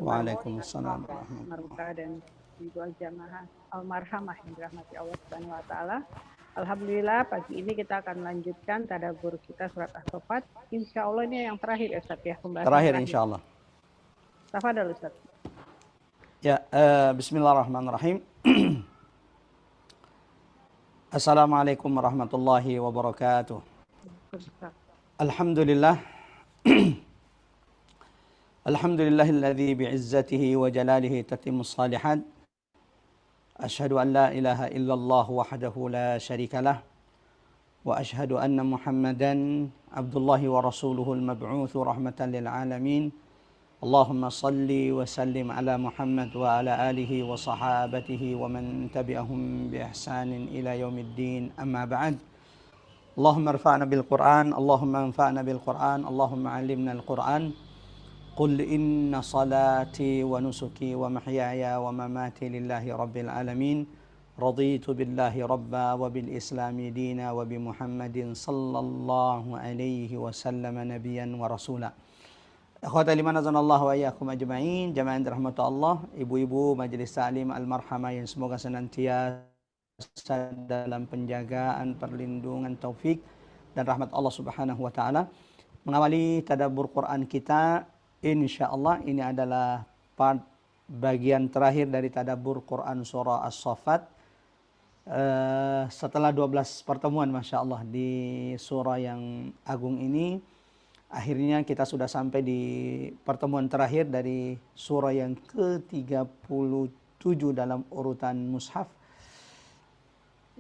Waalaikumsalam Prof. Maruka dan Ibu Jamaah Almarhamah yang dirahmati Allah Subhanahu wa taala. Alhamdulillah pagi ini kita akan lanjutkan tadabbur kita surat As-Saffat. Insya Allah ini yang terakhir ya Ustaz ya, pembahasan terakhir insya Allah. Tafadhal Ustaz. Ya, bismillahirrahmanirrahim. Assalamualaikum warahmatullahi wabarakatuh. Alhamdulillah. Alhamdulillahilladzi bi'izzatihi wa jalalihi tatimmus salihat. Asyhadu an la ilaha illallah wahdahu la syarikalah. Wa asyhadu anna Muhammadan abdullahi wa rasuluhul mab'utsu rahmatan lil alamin. Allahumma salli wa sallim ala Muhammad wa ala alihi wa sahabatihi wa man tabi'ahum bi ihsanin ila yaumiddin, amma ba'd. Allahumma arfa'na bil Qur'an, Allahumma anfa'na bil Qur'an, Allahumma 'allimna al Qur'an. Qul inna salati wa nusuki wa mahyaya wa mamati lillahi rabbil alamin. Raditu billahi rabba wa bil islami dina wa bi Muhammadin sallallahu alaihi wasallam nabiyyan wa rasula. Akhwata liman azanallahu wa iyyakum ajma'in, jamaah dirahmati Allah, ibu-ibu majelis taklim Al-Marhamah yang semoga senantiasa dalam penjagaan, perlindungan, taufik dan rahmat Allah Subhanahu wa taala. Mengawali tadabbur Quran kita, insyaallah ini adalah part bagian terakhir dari tadabbur Quran surah As-Saffat. Setelah 12 pertemuan Masya Allah di surah yang agung ini, akhirnya kita sudah sampai di pertemuan terakhir dari surah yang ke-37 dalam urutan mushaf,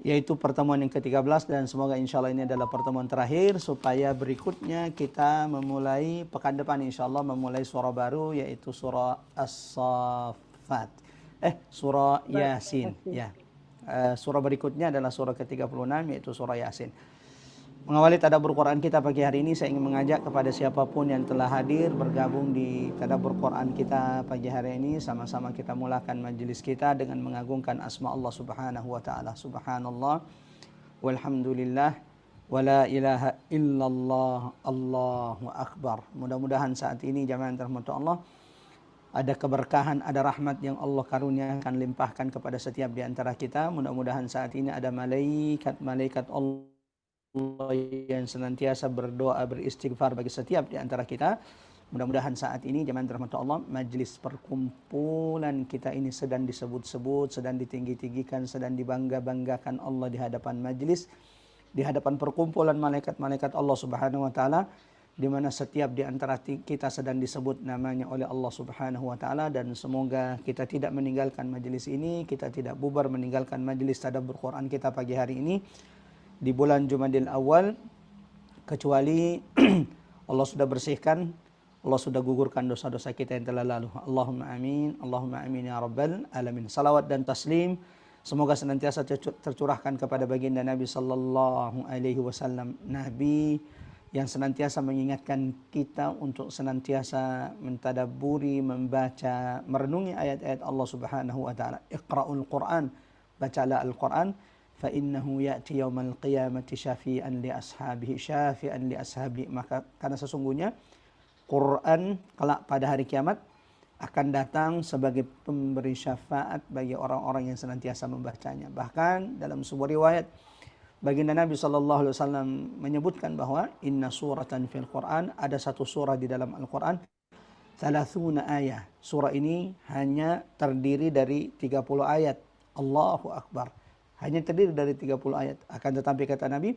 yaitu pertemuan yang ke-13, dan semoga insya Allah ini adalah pertemuan terakhir supaya berikutnya kita memulai pekan depan insya Allah memulai surah baru, yaitu surah As-Saffat. Surah Yasin. Ya. Surah berikutnya adalah surah ke-36, yaitu surah Yasin. Mengawali tadabbur Quran kita pagi hari ini, saya ingin mengajak kepada siapapun yang telah hadir bergabung di tadabbur Quran kita pagi hari ini, sama-sama kita mulakan majelis kita dengan mengagungkan asma Allah Subhanahu wa taala. Subhanallah walhamdulillah wala ilaha illallah, Allahu akbar. Mudah-mudahan saat ini jamaah rahmat Allah ada keberkahan, ada rahmat yang Allah karuniakan limpahkan kepada setiap di antara kita. Mudah-mudahan saat ini ada malaikat Allah yang senantiasa berdoa, beristighfar bagi setiap di antara kita. Mudah-mudahan saat ini jemaah rahmat Allah, majlis perkumpulan kita ini sedang disebut-sebut, sedang ditinggi-tinggikan, sedang dibangga-banggakan Allah di hadapan majlis, di hadapan perkumpulan malaikat-malaikat Allah Subhanahu wa taala, di mana setiap di antara kita sedang disebut namanya oleh Allah Subhanahu wa taala. Dan semoga kita tidak meninggalkan majlis ini, kita tidak bubar meninggalkan majlis tadabbur Quran kita pagi hari ini di bulan Jumadil Awal, kecuali Allah sudah bersihkan, Allah sudah gugurkan dosa-dosa kita yang telah lalu. Allahumma amin, Allahumma amin ya rabbal alamin. Salawat dan taslim semoga senantiasa tercurahkan kepada baginda Nabi sallallahu alaihi wasallam, Nabi yang senantiasa mengingatkan kita untuk senantiasa mentadabburi, membaca, merenungi ayat-ayat Allah Subhanahu wa taala. Iqra'ul Quran, bacalah Al-Quran. فَإِنَّهُ يَأْتِي يَوْمَ الْقِيَامَةِ شَافِيًا لِأَصْحَابِهِ. Maka karena sesungguhnya Quran kelak pada hari kiamat akan datang sebagai pemberi syafaat bagi orang-orang yang senantiasa membacanya. Bahkan dalam sebuah riwayat baginda Nabi sallallahu alaihi wasallam menyebutkan bahwa inna suratan fil Quran, ada satu surah di dalam Al-Quran, 30 ayat. Surah ini hanya terdiri dari 30 ayat. Allahu Akbar. Hanya terdiri dari 30 ayat. Akan tetapi kata Nabi,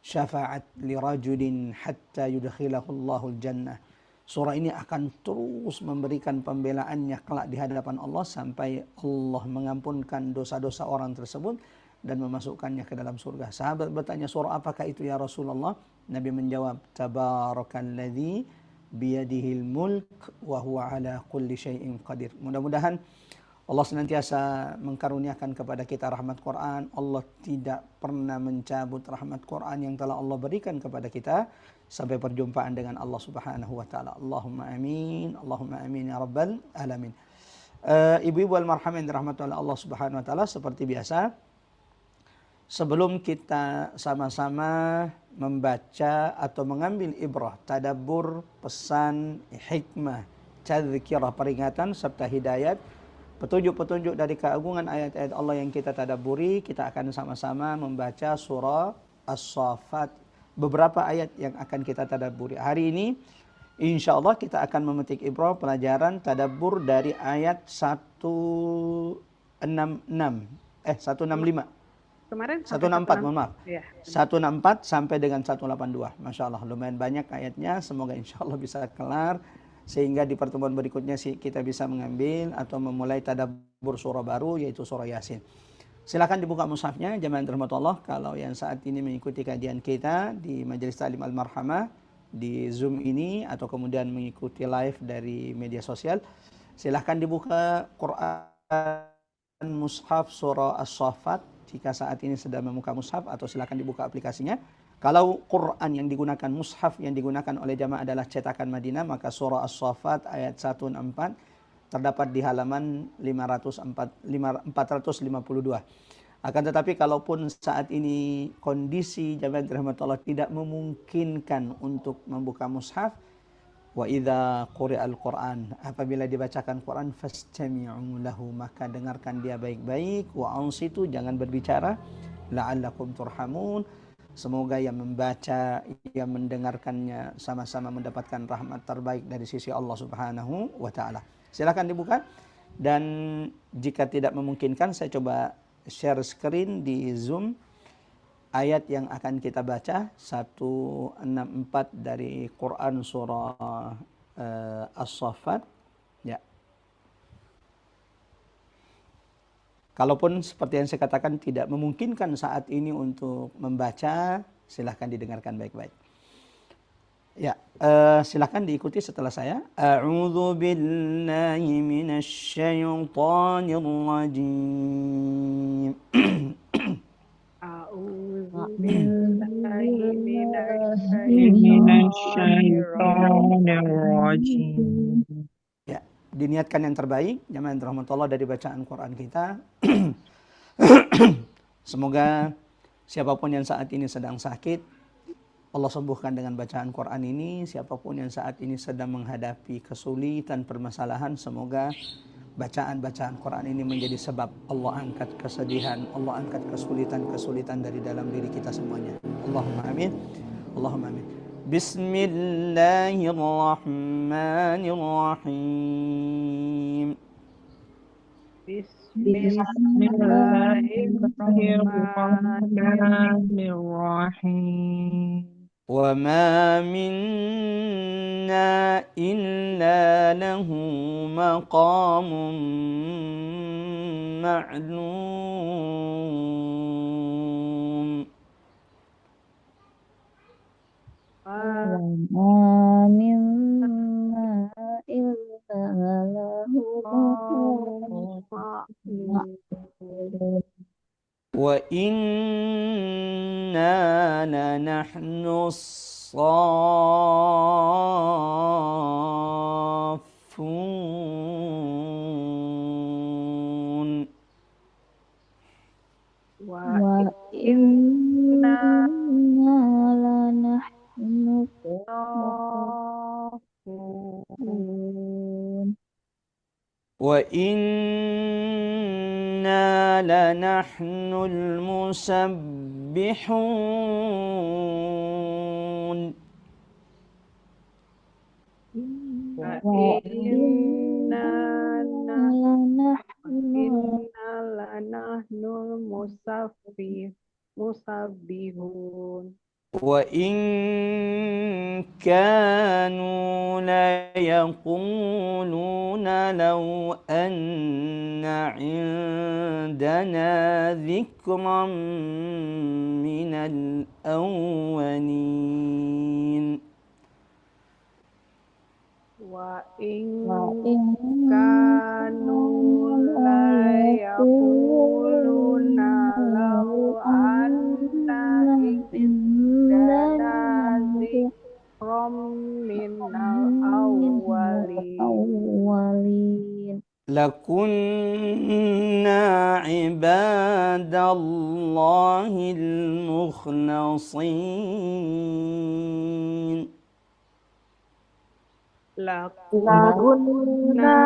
syafa'at li rajulin hatta yudkhilahu Allahul jannah. Surah ini akan terus memberikan pembelaannya kelak di hadapan Allah sampai Allah mengampunkan dosa-dosa orang tersebut dan memasukkannya ke dalam surga. Sahabat bertanya, surah apakah itu ya Rasulullah? Nabi menjawab, tabarakalladzi biyadihil mulk wa huwa ala kulli syai'in qadir. Mudah-mudahan Allah senantiasa mengkaruniakan kepada kita rahmat Quran. Allah tidak pernah mencabut rahmat Quran yang telah Allah berikan kepada kita sampai perjumpaan dengan Allah Subhanahu wa taala. Allahumma amin, Allahumma amin ya rabbal alamin. Ibu-ibu Al-Marhamah yang dirahmati oleh Allah Subhanahu wa taala, seperti biasa sebelum kita sama-sama membaca atau mengambil ibrah, tadabbur, pesan, hikmah tadzkirah, peringatan serta hidayat, petunjuk-petunjuk dari keagungan ayat-ayat Allah yang kita tadabburi. Kita akan sama-sama membaca surah As-Saffat, beberapa ayat yang akan kita tadabburi. Hari ini insya Allah kita akan memetik ibrah pelajaran tadabbur dari ayat 165. Kemarin 164, mohon maaf. Ya. 164 sampai dengan 182. Masya Allah, lumayan banyak ayatnya. Semoga insya Allah bisa kelar, sehingga di pertemuan berikutnya kita bisa mengambil atau memulai tadabbur surah baru, yaitu surah Yasin. Silakan dibuka mushafnya, jamaah rahmatullah. Kalau yang saat ini mengikuti kajian kita di Majelis Ta'lim Al-Marhamah, di Zoom ini, atau kemudian mengikuti live dari media sosial, silahkan dibuka Quran mushaf surah As-Saffat jika saat ini sedang membuka mushaf, atau silahkan dibuka aplikasinya. Kalau Quran yang digunakan, mushaf yang digunakan oleh jamaah adalah cetakan Madinah, maka surah As-Saffat ayat 164 terdapat di halaman 452. Akan tetapi kalaupun saat ini kondisi jamaah rahmatullah tidak memungkinkan untuk membuka mushaf, wa idza quri'al Qur'an, apabila dibacakan Quran, fastami'u lahu, maka dengarkan dia baik-baik, wa ansitu, jangan berbicara, la'allakum turhamun, semoga yang membaca, yang mendengarkannya sama-sama mendapatkan rahmat terbaik dari sisi Allah Subhanahu wa taala. Silakan dibuka, dan jika tidak memungkinkan saya coba share screen di Zoom ayat yang akan kita baca, 164 dari Quran surah As-Saffat. Ya. Kalaupun seperti yang saya katakan tidak memungkinkan saat ini untuk membaca, silahkan didengarkan baik-baik. Ya, silahkan diikuti setelah saya. A'udzu billahi minasy syaithanir rajim. A'udzu billahi minasyaitonir rajim. Ya, diniatkan yang terbaik jamaah rahmatullah dari bacaan Quran kita. Semoga siapapun yang saat ini sedang sakit, Allah sembuhkan dengan bacaan Quran ini. Siapapun yang saat ini sedang menghadapi kesulitan, permasalahan, semoga bacaan-bacaan Quran ini menjadi sebab Allah angkat kesedihan, Allah angkat kesulitan-kesulitan dari dalam diri kita semuanya. Allahumma amin. Allahumma amin. Bismillahirrahmanirrahim. Bismillahirrahmanirrahim. وَمَا مِنَّا إِلَّا لَهُ مَقَامٌ مَعْلُومٌ. وما منا إلا له مقام وَإِنَّا لَنَحْنُ الصَّافُّونَ. وإنا لنحن الصافون وَإِنَّا لَنَحْنُ الْمُسَبِّحُونَ. Inna لنحن lanahnul musabbihun. وَإِن كَانُوا لَيَقُولُونَ لَوْ أَنَّ عِندَنَا ذِكْرًا مِنَ الْأَوَّلِينَ. Wa in kanu la yaquluna law anna indana zikram minal awwalin. لَكُنَّا عِبَادَ اللَّهِ الْمُخْلَصِينَ. lakunna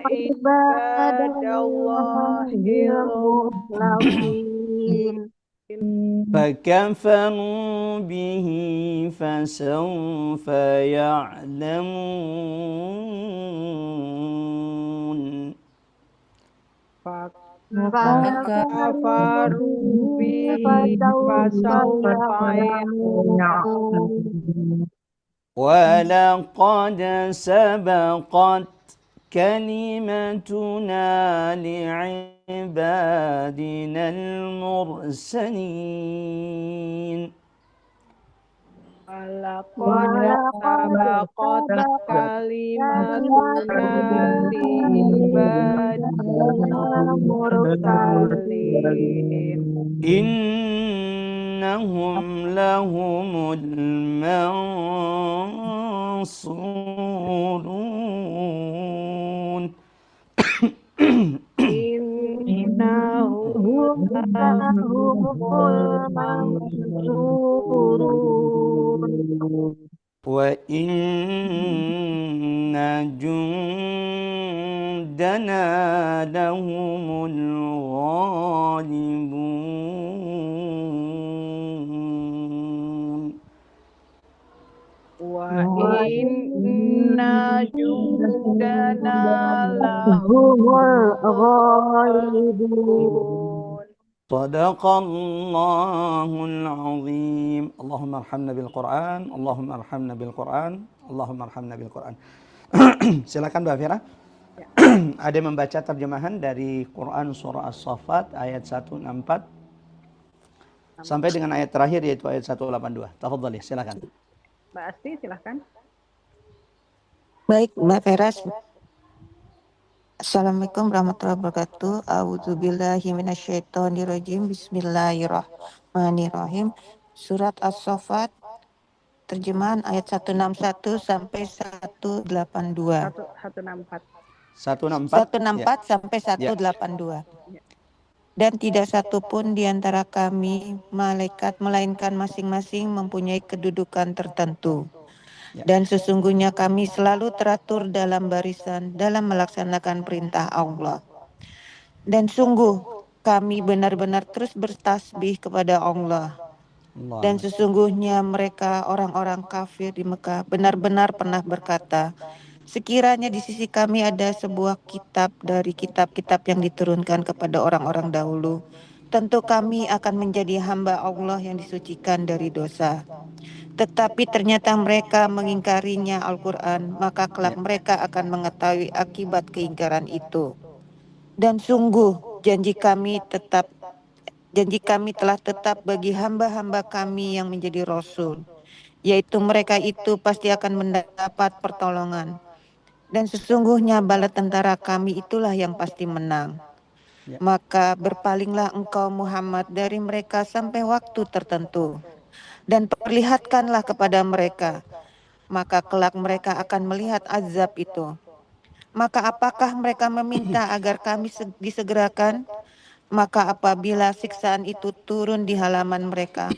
ibadallahil ibadallahil mukhlasin. فكفروا به فسوف يعلمون maka Fakafaru bihi fasawfa ya'lamun. ولقد سبقت كلمتنا لعبادنا المرسلين Walaqad sabaqat kalimatuna li ibadina mursalin. إنهم لهم المنصورون Innahum lahumul mansurun. وإن جندنا لهم الغالبون Wa inna jundana lahumul ghalibun. صدق الله العظيم اللهم ارحمنا بالقرآن اللهم ارحمنا بالقرآن اللهم ارحمنا بالقرآن. Silakan Mbak Fira. Ya. Ada membaca terjemahan dari Quran surah As-Saffat ayat 164 sampai dengan ayat terakhir yaitu ayat 182. Tafadhali, silakan. Mbak Asti, silahkan. Baik, Mbak Feras. Assalamualaikum warahmatullahi wabarakatuh. A'udzubillahi minasyaitonirrajim. Bismillahirrahmanirrahim. Surat As-Saffat, terjemahan ayat 161 sampai 182. 164. 164 164 sampai 182. Ya. Dan tidak satu pun di antara kami malaikat melainkan masing-masing mempunyai kedudukan tertentu. Dan sesungguhnya kami selalu teratur dalam barisan dalam melaksanakan perintah Allah. Dan sungguh kami benar-benar terus bertasbih kepada Allah. Dan sesungguhnya mereka orang-orang kafir di Mekah benar-benar pernah berkata, sekiranya di sisi kami ada sebuah kitab dari kitab-kitab yang diturunkan kepada orang-orang dahulu, tentu kami akan menjadi hamba Allah yang disucikan dari dosa. Tetapi ternyata mereka mengingkarinya Al-Quran, maka kelak mereka akan mengetahui akibat keingkaran itu. Dan sungguh janji kami telah tetap bagi hamba-hamba kami yang menjadi Rasul, yaitu mereka itu pasti akan mendapat pertolongan. Dan sesungguhnya bala tentara kami itulah yang pasti menang. Maka berpalinglah engkau Muhammad dari mereka sampai waktu tertentu. Dan perlihatkanlah kepada mereka, maka kelak mereka akan melihat azab itu. Maka apakah mereka meminta agar kami disegerakan? Maka apabila siksaan itu turun di halaman mereka,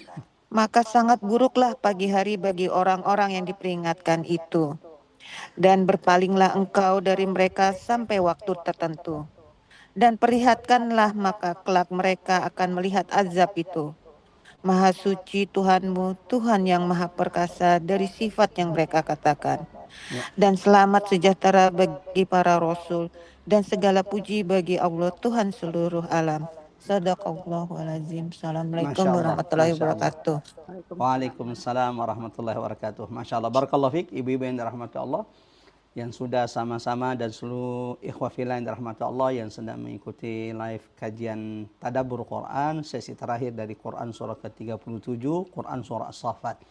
maka sangat buruklah pagi hari bagi orang-orang yang diperingatkan itu. Dan berpalinglah engkau dari mereka sampai waktu tertentu. Dan perlihatkanlah, maka kelak mereka akan melihat azab itu. Maha suci Tuhanmu, Tuhan yang maha perkasa dari sifat yang mereka katakan. Dan selamat sejahtera bagi para rasul, dan segala puji bagi Allah Tuhan seluruh alam. Shadaqallahul azim. Assalamualaikum warahmatullahi wabarakatuh. Waalaikumsalam warahmatullahi wabarakatuh. Masya Allah. Barakallahu fiik, ibu-ibu yang dirahmati Allah, yang sudah sama-sama dan seluruh ikhwah fillah yang dirahmati Allah yang sedang mengikuti live kajian Tadabbur Quran sesi terakhir dari Quran surah ke-37, Quran surah As-Saffat.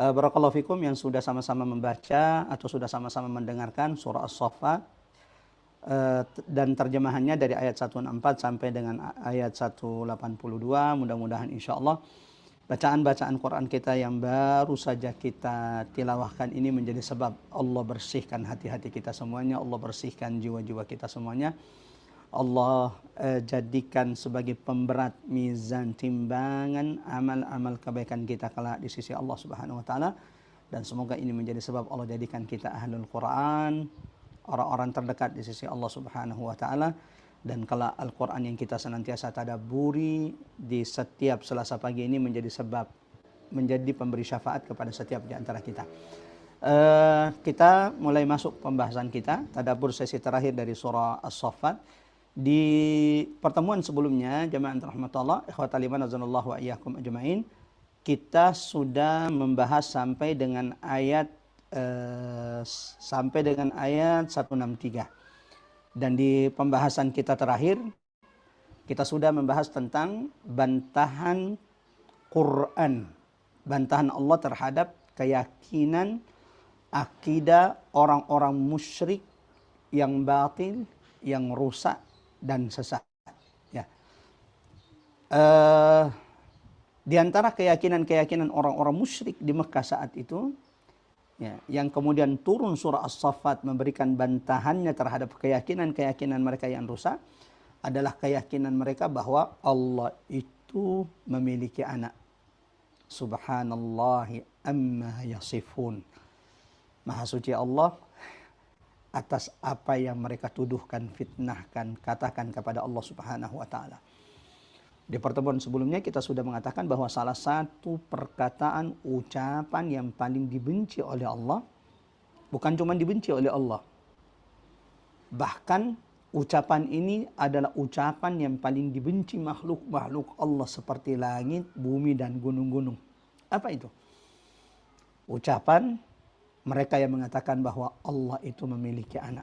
Barakallahu fikum yang sudah sama-sama membaca atau sudah sama-sama mendengarkan surah As-Saffat dan terjemahannya dari ayat 164 sampai dengan ayat 182. Mudah-mudahan insyaallah bacaan-bacaan Quran kita yang baru saja kita tilawahkan ini menjadi sebab Allah bersihkan hati-hati kita semuanya, Allah bersihkan jiwa-jiwa kita semuanya. Allah jadikan sebagai pemberat mizan timbangan amal-amal kebaikan kita kelak di sisi Allah Subhanahu wa taala. Dan semoga ini menjadi sebab Allah jadikan kita ahlul Quran, orang-orang terdekat di sisi Allah Subhanahu wa taala. Dan kalau Al-Quran yang kita senantiasa tadabburi di setiap Selasa pagi ini menjadi sebab, menjadi pemberi syafaat kepada setiap di antara kita. Kita mulai masuk pembahasan kita, tadabbur sesi terakhir dari surah As-Saffat. Di pertemuan sebelumnya, jamaah rahmatullah, ikhwatal iman azanallahu wa iyyakum ajmain, kita sudah membahas sampai dengan ayat 163. Dan di pembahasan kita terakhir, kita sudah membahas tentang bantahan Quran, bantahan Allah terhadap keyakinan akidah orang-orang musyrik yang batil, yang rusak dan sesat. Ya. Di antara keyakinan-keyakinan orang-orang musyrik di Mekah saat itu, ya, yang kemudian turun surah As-Saffat memberikan bantahannya terhadap keyakinan-keyakinan mereka yang rusak, adalah keyakinan mereka bahwa Allah itu memiliki anak. Subhanallahi amma yasifun. Maha suci Allah atas apa yang mereka tuduhkan, fitnahkan, katakan kepada Allah Subhanahu wa taala. Di pertemuan sebelumnya kita sudah mengatakan bahwa salah satu perkataan, ucapan yang paling dibenci oleh Allah, bukan cuma dibenci oleh Allah, bahkan ucapan ini adalah ucapan yang paling dibenci makhluk-makhluk Allah seperti langit, bumi, dan gunung-gunung. Apa itu? Ucapan mereka yang mengatakan bahwa Allah itu memiliki anak.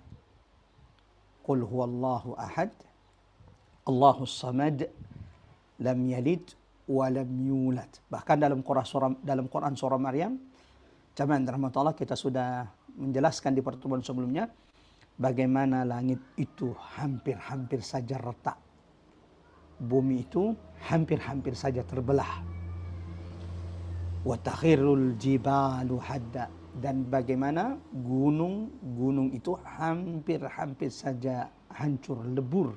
Qul huwallahu ahad, Allahus samad, lam yalid wa lam yulad. Bahkan dalam Quran surah Maryam, jamaah rahmatullah, kita sudah menjelaskan di pertemuan sebelumnya bagaimana langit itu hampir-hampir saja retak. Bumi itu hampir-hampir saja terbelah. Wa takhirul jibalu hadda. Dan bagaimana gunung-gunung itu hampir-hampir saja hancur lebur.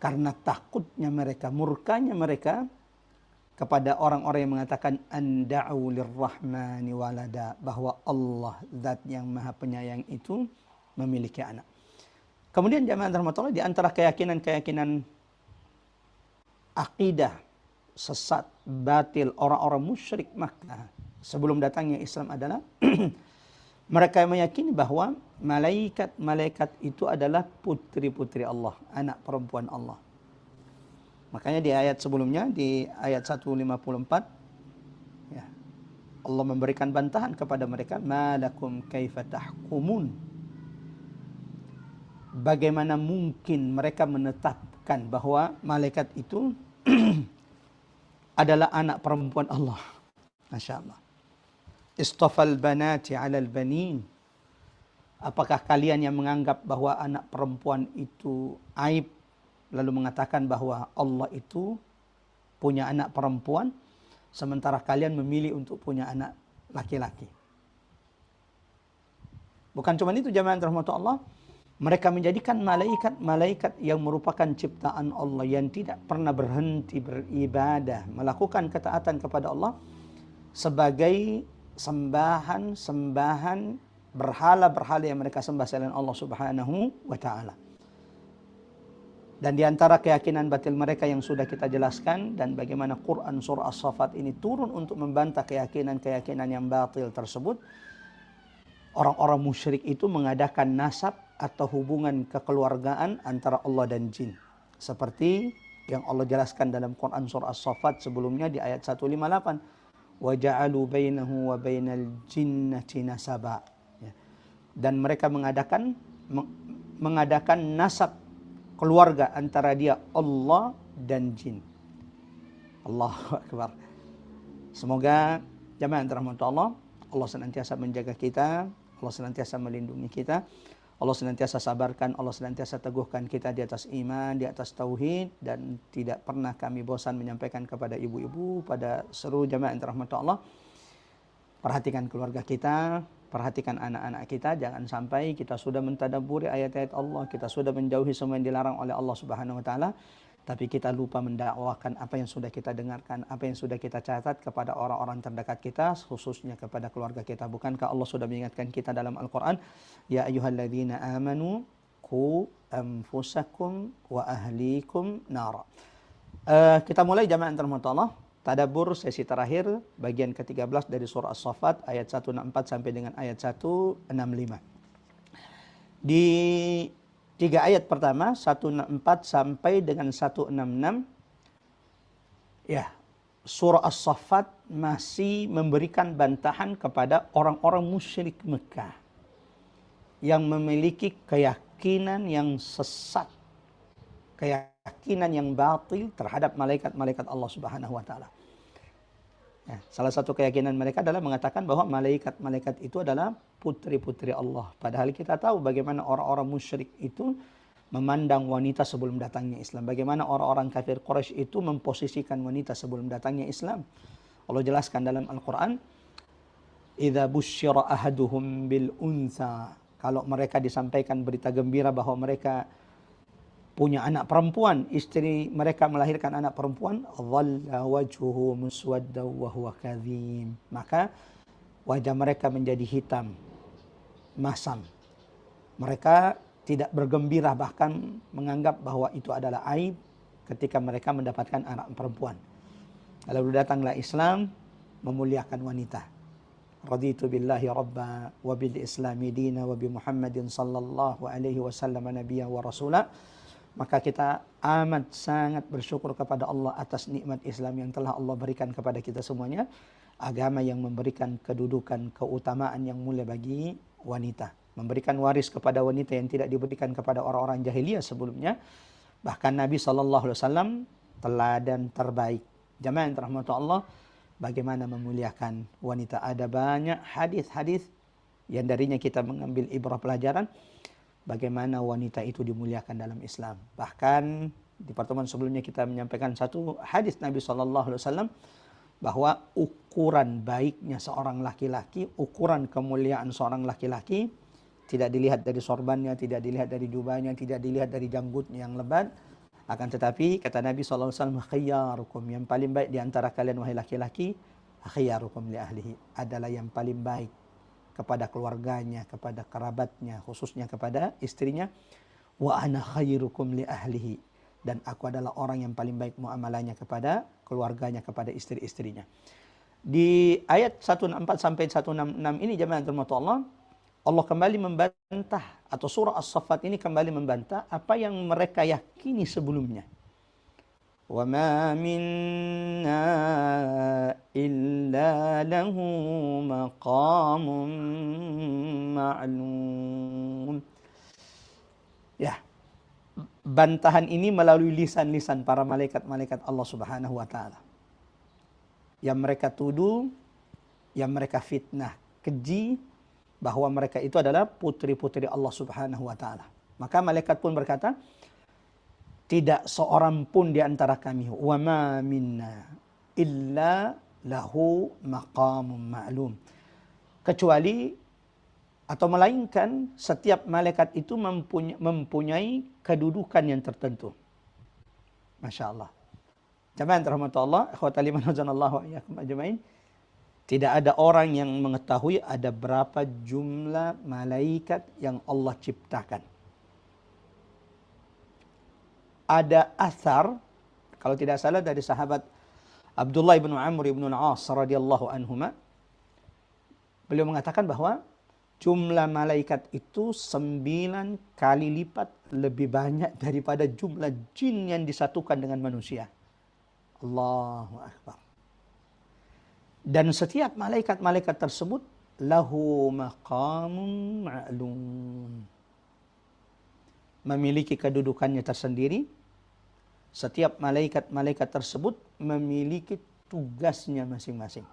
Karena takutnya mereka, murkanya mereka kepada orang-orang yang mengatakan anda'u lirrahmani walada, bahwa Allah zat yang maha penyayang itu memiliki anak. Kemudian jamaah rahmatullah, di antara keyakinan-keyakinan akidah sesat, batil orang-orang musyrik Makkah sebelum datangnya Islam adalah mereka meyakini bahwa malaikat itu adalah putri-putri Allah, anak perempuan Allah. Makanya di ayat sebelumnya, di ayat 154, ya, Allah memberikan bantahan kepada mereka, malakum kaifa tahkumun. Bagaimana mungkin mereka menetapkan bahwa malaikat itu adalah anak perempuan Allah. Masya Allah. Istafal banati alal banin. Apakah kalian yang menganggap bahwa anak perempuan itu aib, lalu mengatakan bahwa Allah itu punya anak perempuan, sementara kalian memilih untuk punya anak laki-laki? Bukan cuma itu jamaah rahmatullah, mereka menjadikan malaikat yang merupakan ciptaan Allah, yang tidak pernah berhenti beribadah, melakukan ketaatan kepada Allah, sebagai sembahan berhala-berhala yang mereka sembah selain Allah Subhanahu wa taala. Dan di antara keyakinan batil mereka yang sudah kita jelaskan, dan bagaimana Quran surah As-Saffat ini turun untuk membantah keyakinan-keyakinan yang batil tersebut, orang-orang musyrik itu mengadakan nasab atau hubungan kekeluargaan antara Allah dan jin. Seperti yang Allah jelaskan dalam Quran surah As-Saffat sebelumnya di ayat 158. وَجَعَلُوا بَيْنَهُ وَبَيْنَ الْجِنَّةِ نَسَبًا. Dan mereka mengadakan nasab keluarga antara dia Allah dan jin. Allahu Akbar. Semoga jamaah rahmatullah, Allah senantiasa menjaga kita, Allah senantiasa melindungi kita, Allah senantiasa sabarkan, Allah senantiasa teguhkan kita di atas iman, di atas tauhid, dan tidak pernah kami bosan menyampaikan kepada ibu-ibu, pada seluruh jamaah rahmatullah, Allah, perhatikan keluarga kita, perhatikan anak-anak kita, jangan sampai kita sudah mentadabburi ayat-ayat Allah, kita sudah menjauhi semua yang dilarang oleh Allah Subhanahu wa taala, Tapi kita lupa mendakwakan apa yang sudah kita dengarkan, apa yang sudah kita catat kepada orang-orang terdekat kita, khususnya kepada keluarga kita. Bukankah Allah sudah mengingatkan kita dalam Al-Quran, Ya ayyuhalladzina amanu, qu anfusakum wa ahlikum nara. Kita mulai jamaah yang terhormat Allah. Tadabbur sesi terakhir, bagian ke-13 dari surah As-Saffat, ayat 164 sampai dengan ayat 165. Di 3 ayat pertama, 164 sampai dengan 166, ya, surah As-Saffat masih memberikan bantahan kepada orang-orang musyrik Mekah yang memiliki keyakinan yang sesat, keyakinan yang batil terhadap malaikat-malaikat Allah Subhanahu wa taala. Ya, salah satu keyakinan mereka adalah mengatakan bahwa malaikat-malaikat itu adalah putri-putri Allah. Padahal kita tahu bagaimana orang-orang musyrik itu memandang wanita sebelum datangnya Islam. Bagaimana orang-orang kafir Quraisy itu memposisikan wanita sebelum datangnya Islam. Allah jelaskan dalam Al-Quran, "Idza busyira ahaduhum bil untha." Kalau mereka disampaikan berita gembira bahwa mereka punya anak perempuan, istri mereka melahirkan anak perempuan, dhalla wajhuhu muswadda wa huwa kadhim. Maka wajah mereka menjadi hitam, masam. Mereka tidak bergembira, bahkan menganggap bahwa itu adalah aib ketika mereka mendapatkan anak perempuan. Lalu datanglah Islam memuliakan wanita. Raditu billahi rabba wa bil islami dina wa bi Muhammadin sallallahu alaihi wasallam nabiyya wa rasula. Maka kita amat sangat bersyukur kepada Allah atas nikmat Islam yang telah Allah berikan kepada kita semuanya. Agama yang memberikan kedudukan, keutamaan yang mulia bagi wanita. Memberikan waris kepada wanita yang tidak diberikan kepada orang-orang jahiliyah sebelumnya. Bahkan Nabi SAW teladan terbaik. Jamaah yang dirahmati Allah, bagaimana memuliakan wanita. Ada banyak hadis-hadis yang darinya kita mengambil ibrah pelajaran. Bagaimana wanita itu dimuliakan dalam Islam. Bahkan di pertemuan sebelumnya kita menyampaikan satu hadis Nabi SAW bahwa ukuran baiknya seorang laki-laki, ukuran kemuliaan seorang laki-laki tidak dilihat dari sorbannya, tidak dilihat dari jubahnya, tidak dilihat dari janggutnya yang lebat. Akan tetapi kata Nabi SAW, khiyyarukum, yang paling baik di antara kalian wahai laki-laki, khiyyarukum li ahlihi, adalah yang paling baik kepada keluarganya, kepada kerabatnya, khususnya kepada istrinya. Wa ana khairukum li ahlihi, dan aku adalah orang yang paling baik muamalahnya kepada keluarganya, kepada istri-istrinya. Di ayat 164 sampai 166 ini jemaah yang dirahmati Allah, Allah kembali membantah, atau surah As-Saffat ini kembali membantah apa yang mereka yakini sebelumnya. Wa ma minna illa lahu maqamun ma'lum. Ya, bantahan ini melalui lisan-lisan para malaikat-malaikat Allah Subhanahu wa taala. Yang mereka tuduh, yang mereka fitnah, keji bahwa mereka itu adalah putri-putri Allah Subhanahu wa taala. Maka malaikat pun berkata, tidak seorang pun di antara kami, wa ma minna illa lahu maqamun ma'lum, kecuali atau melainkan setiap malaikat itu mempunyai kedudukan yang tertentu. Masya Allah. Jamaah yang dirahmati Allah, ikhwatal iman wa iyyakum ajmain. Tidak ada orang yang mengetahui ada berapa jumlah malaikat yang Allah ciptakan. Ada asar, kalau tidak salah dari sahabat Abdullah bin Amr bin Al-As radhiyallahu anhuma, beliau mengatakan bahwa jumlah malaikat itu 9 kali lipat lebih banyak daripada jumlah jin yang disatukan dengan manusia. Allahu Akbar. Dan setiap malaikat-malaikat tersebut lahu maqamun ma'lum, memiliki kedudukannya tersendiri. Setiap malaikat-malaikat tersebut memiliki tugasnya masing-masing.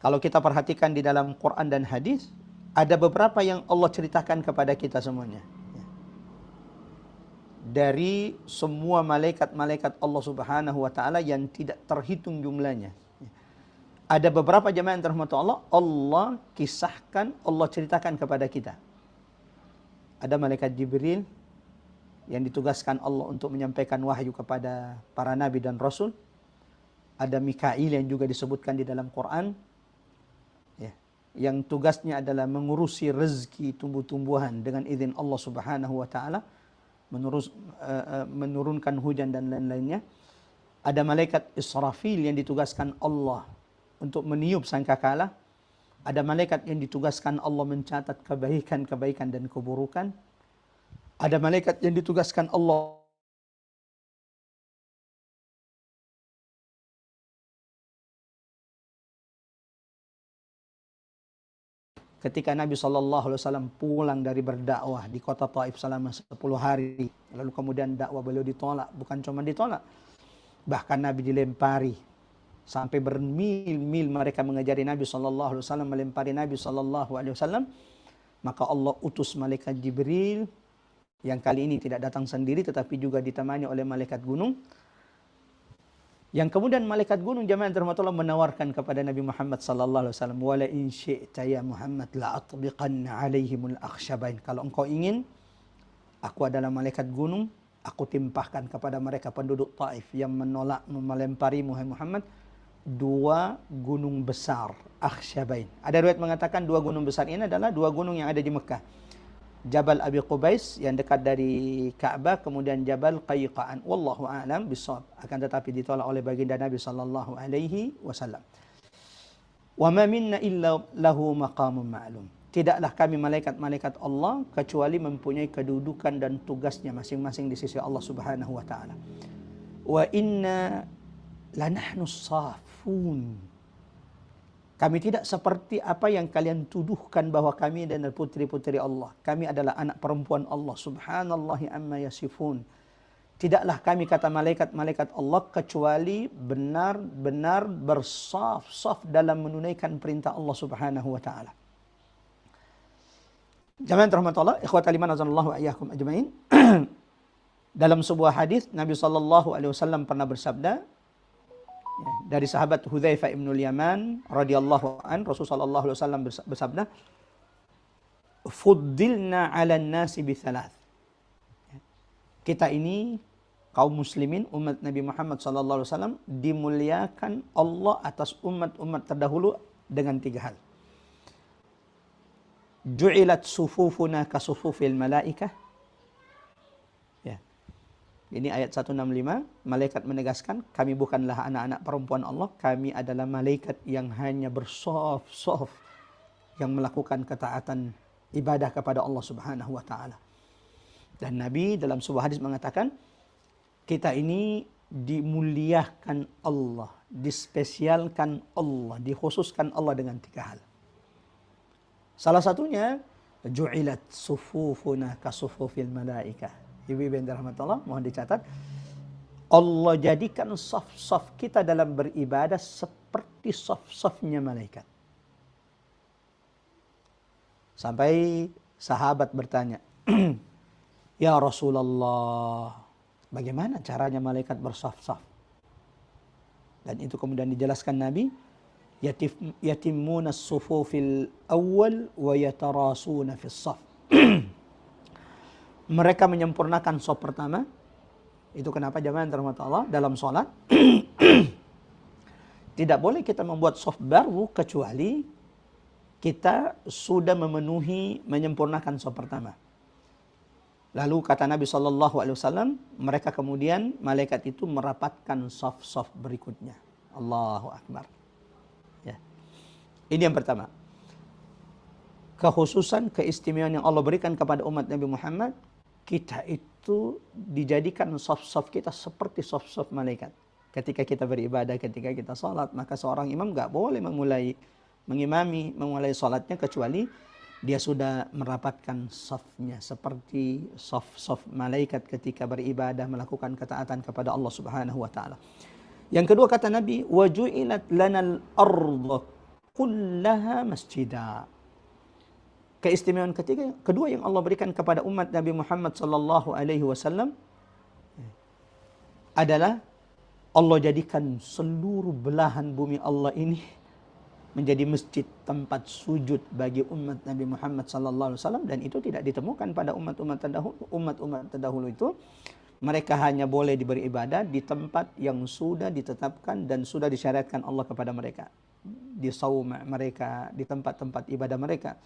Kalau kita perhatikan di dalam Quran dan hadis, ada beberapa yang Allah ceritakan kepada kita semuanya. Dari semua malaikat-malaikat Allah Subhanahu wa taala yang tidak terhitung jumlahnya. Ada beberapa jemaah yang dirahmati Allah, Allah kisahkan, Allah ceritakan kepada kita. Ada malaikat Jibril yang ditugaskan Allah untuk menyampaikan wahyu kepada para nabi dan rasul. Ada Mikail yang juga disebutkan di dalam Quran, ya, yang tugasnya adalah mengurusi rezeki tumbuh-tumbuhan dengan izin Allah Subhanahu wa taala, menurunkan hujan dan lain-lainnya. Ada malaikat Israfil yang ditugaskan Allah untuk meniup sangkakala. Ada malaikat yang ditugaskan Allah mencatat kebaikan-kebaikan dan keburukan. Ada malaikat yang ditugaskan Allah ketika Nabi SAW pulang dari berdakwah di kota Taif selama 10 hari. Lalu kemudian dakwah beliau ditolak. Bukan cuma ditolak, bahkan Nabi dilempari. Sampai bermil-mil mereka mengajari Nabi SAW, melempari Nabi SAW. Maka Allah utus malaikat Jibril, yang kali ini tidak datang sendiri tetapi juga ditemani oleh malaikat gunung. Yang kemudian malaikat gunung jamaah rahmatullah menawarkan kepada Nabi Muhammad sallallahu alaihi wasallam, "Wala in syi'ta ya Muhammad la atbiqanna 'alaihimul akhshabain." Kalau engkau ingin, aku adalah malaikat gunung, aku timpahkan kepada mereka penduduk Taif yang menolak melemparimu hai Muhammad 2 gunung besar, akhshabain. Ada riwayat mengatakan 2 gunung besar ini adalah 2 gunung yang ada di Mekah. Jabal Abi Qubais yang dekat dari Ka'bah, kemudian Jabal Qayqa'an. Wallahu a'lam bishawab. Akan tetapi ditolak oleh baginda Nabi sallallahu alaihi wasallam. Wa ma minna illa lahu maqamun ma'lum. Tidaklah kami malaikat-malaikat Allah kecuali mempunyai kedudukan dan tugasnya masing-masing di sisi Allah Subhanahu wa taala. Wa inna lanahnu safun. Kami tidak seperti apa yang kalian tuduhkan bahwa kami adalah putri-putri Allah. Kami adalah anak perempuan Allah. Subhanallahi amma yasifun. Tidaklah kami, kata malaikat-malaikat Allah, kecuali benar-benar bersaf-saf dalam menunaikan perintah Allah Subhanahu wa taala. Jamaah rahmatullah, ikhwatal iman azanallahu wa iyyakum ajmain. Dalam sebuah hadis Nabi sallallahu alaihi wasallam pernah bersabda, dari sahabat Hudzaifah ibnul Yaman radhiyallahu an, Rasulullah sallallahu alaihi wasallam bersabda, "Fuddilna 'alan nasi bi thalath." Kita ini kaum muslimin umat Nabi Muhammad sallallahu alaihi wasallam dimuliakan Allah atas umat-umat terdahulu dengan 3 hal. Ju'ilat sufufuna ka sufufil malaikah. Ini ayat 165, malaikat menegaskan, kami bukanlah anak-anak perempuan Allah, kami adalah malaikat yang hanya bersaf-saf, yang melakukan ketaatan ibadah kepada Allah Subhanahu wa taala. Dan Nabi dalam sebuah hadis mengatakan, kita ini dimuliakan Allah, dispesialkan Allah, dikhususkan Allah dengan 3 hal. Salah satunya, ju'ilat sufufuna ka sufufil malaikah. Ibu-ibu yang dirahmati Allah, mohon dicatat, Allah jadikan saf-saf kita dalam beribadah seperti saf-safnya malaikat. Sampai sahabat bertanya, "Ya Rasulullah, bagaimana caranya malaikat bersaf-saf?" Dan itu kemudian dijelaskan Nabi, "Yatimuna as-sufufil awwal wa yatarasuna fis saf." Mereka menyempurnakan saf pertama. Itu kenapa jamaah yang dirahmati Allah dalam sholat tidak boleh kita membuat saf baru kecuali kita sudah menyempurnakan saf pertama. Lalu kata Nabi SAW, mereka kemudian malaikat itu merapatkan saf-saf berikutnya. Allahu Akbar. Ya. Ini yang pertama. Kekhususan, keistimewaan yang Allah berikan kepada umat Nabi Muhammad, kita itu dijadikan saf-saf kita seperti saf-saf malaikat. Ketika kita beribadah, ketika kita salat, maka seorang imam enggak boleh memulai salatnya kecuali dia sudah merapatkan safnya seperti saf-saf malaikat ketika beribadah melakukan ketaatan kepada Allah Subhanahu wa taala. Yang kedua kata Nabi, "Wa ju'ilat lanal ardh kullaha masjida." Keistimewaan kedua yang Allah berikan kepada umat Nabi Muhammad sallallahu alaihi wasallam adalah Allah jadikan seluruh belahan bumi Allah ini menjadi masjid tempat sujud bagi umat Nabi Muhammad sallallahu alaihi wasallam, dan itu tidak ditemukan pada umat-umat terdahulu. Umat-umat terdahulu itu mereka hanya boleh diberi ibadah di tempat yang sudah ditetapkan dan sudah disyariatkan Allah kepada mereka, di sauma mereka, di tempat-tempat ibadah mereka.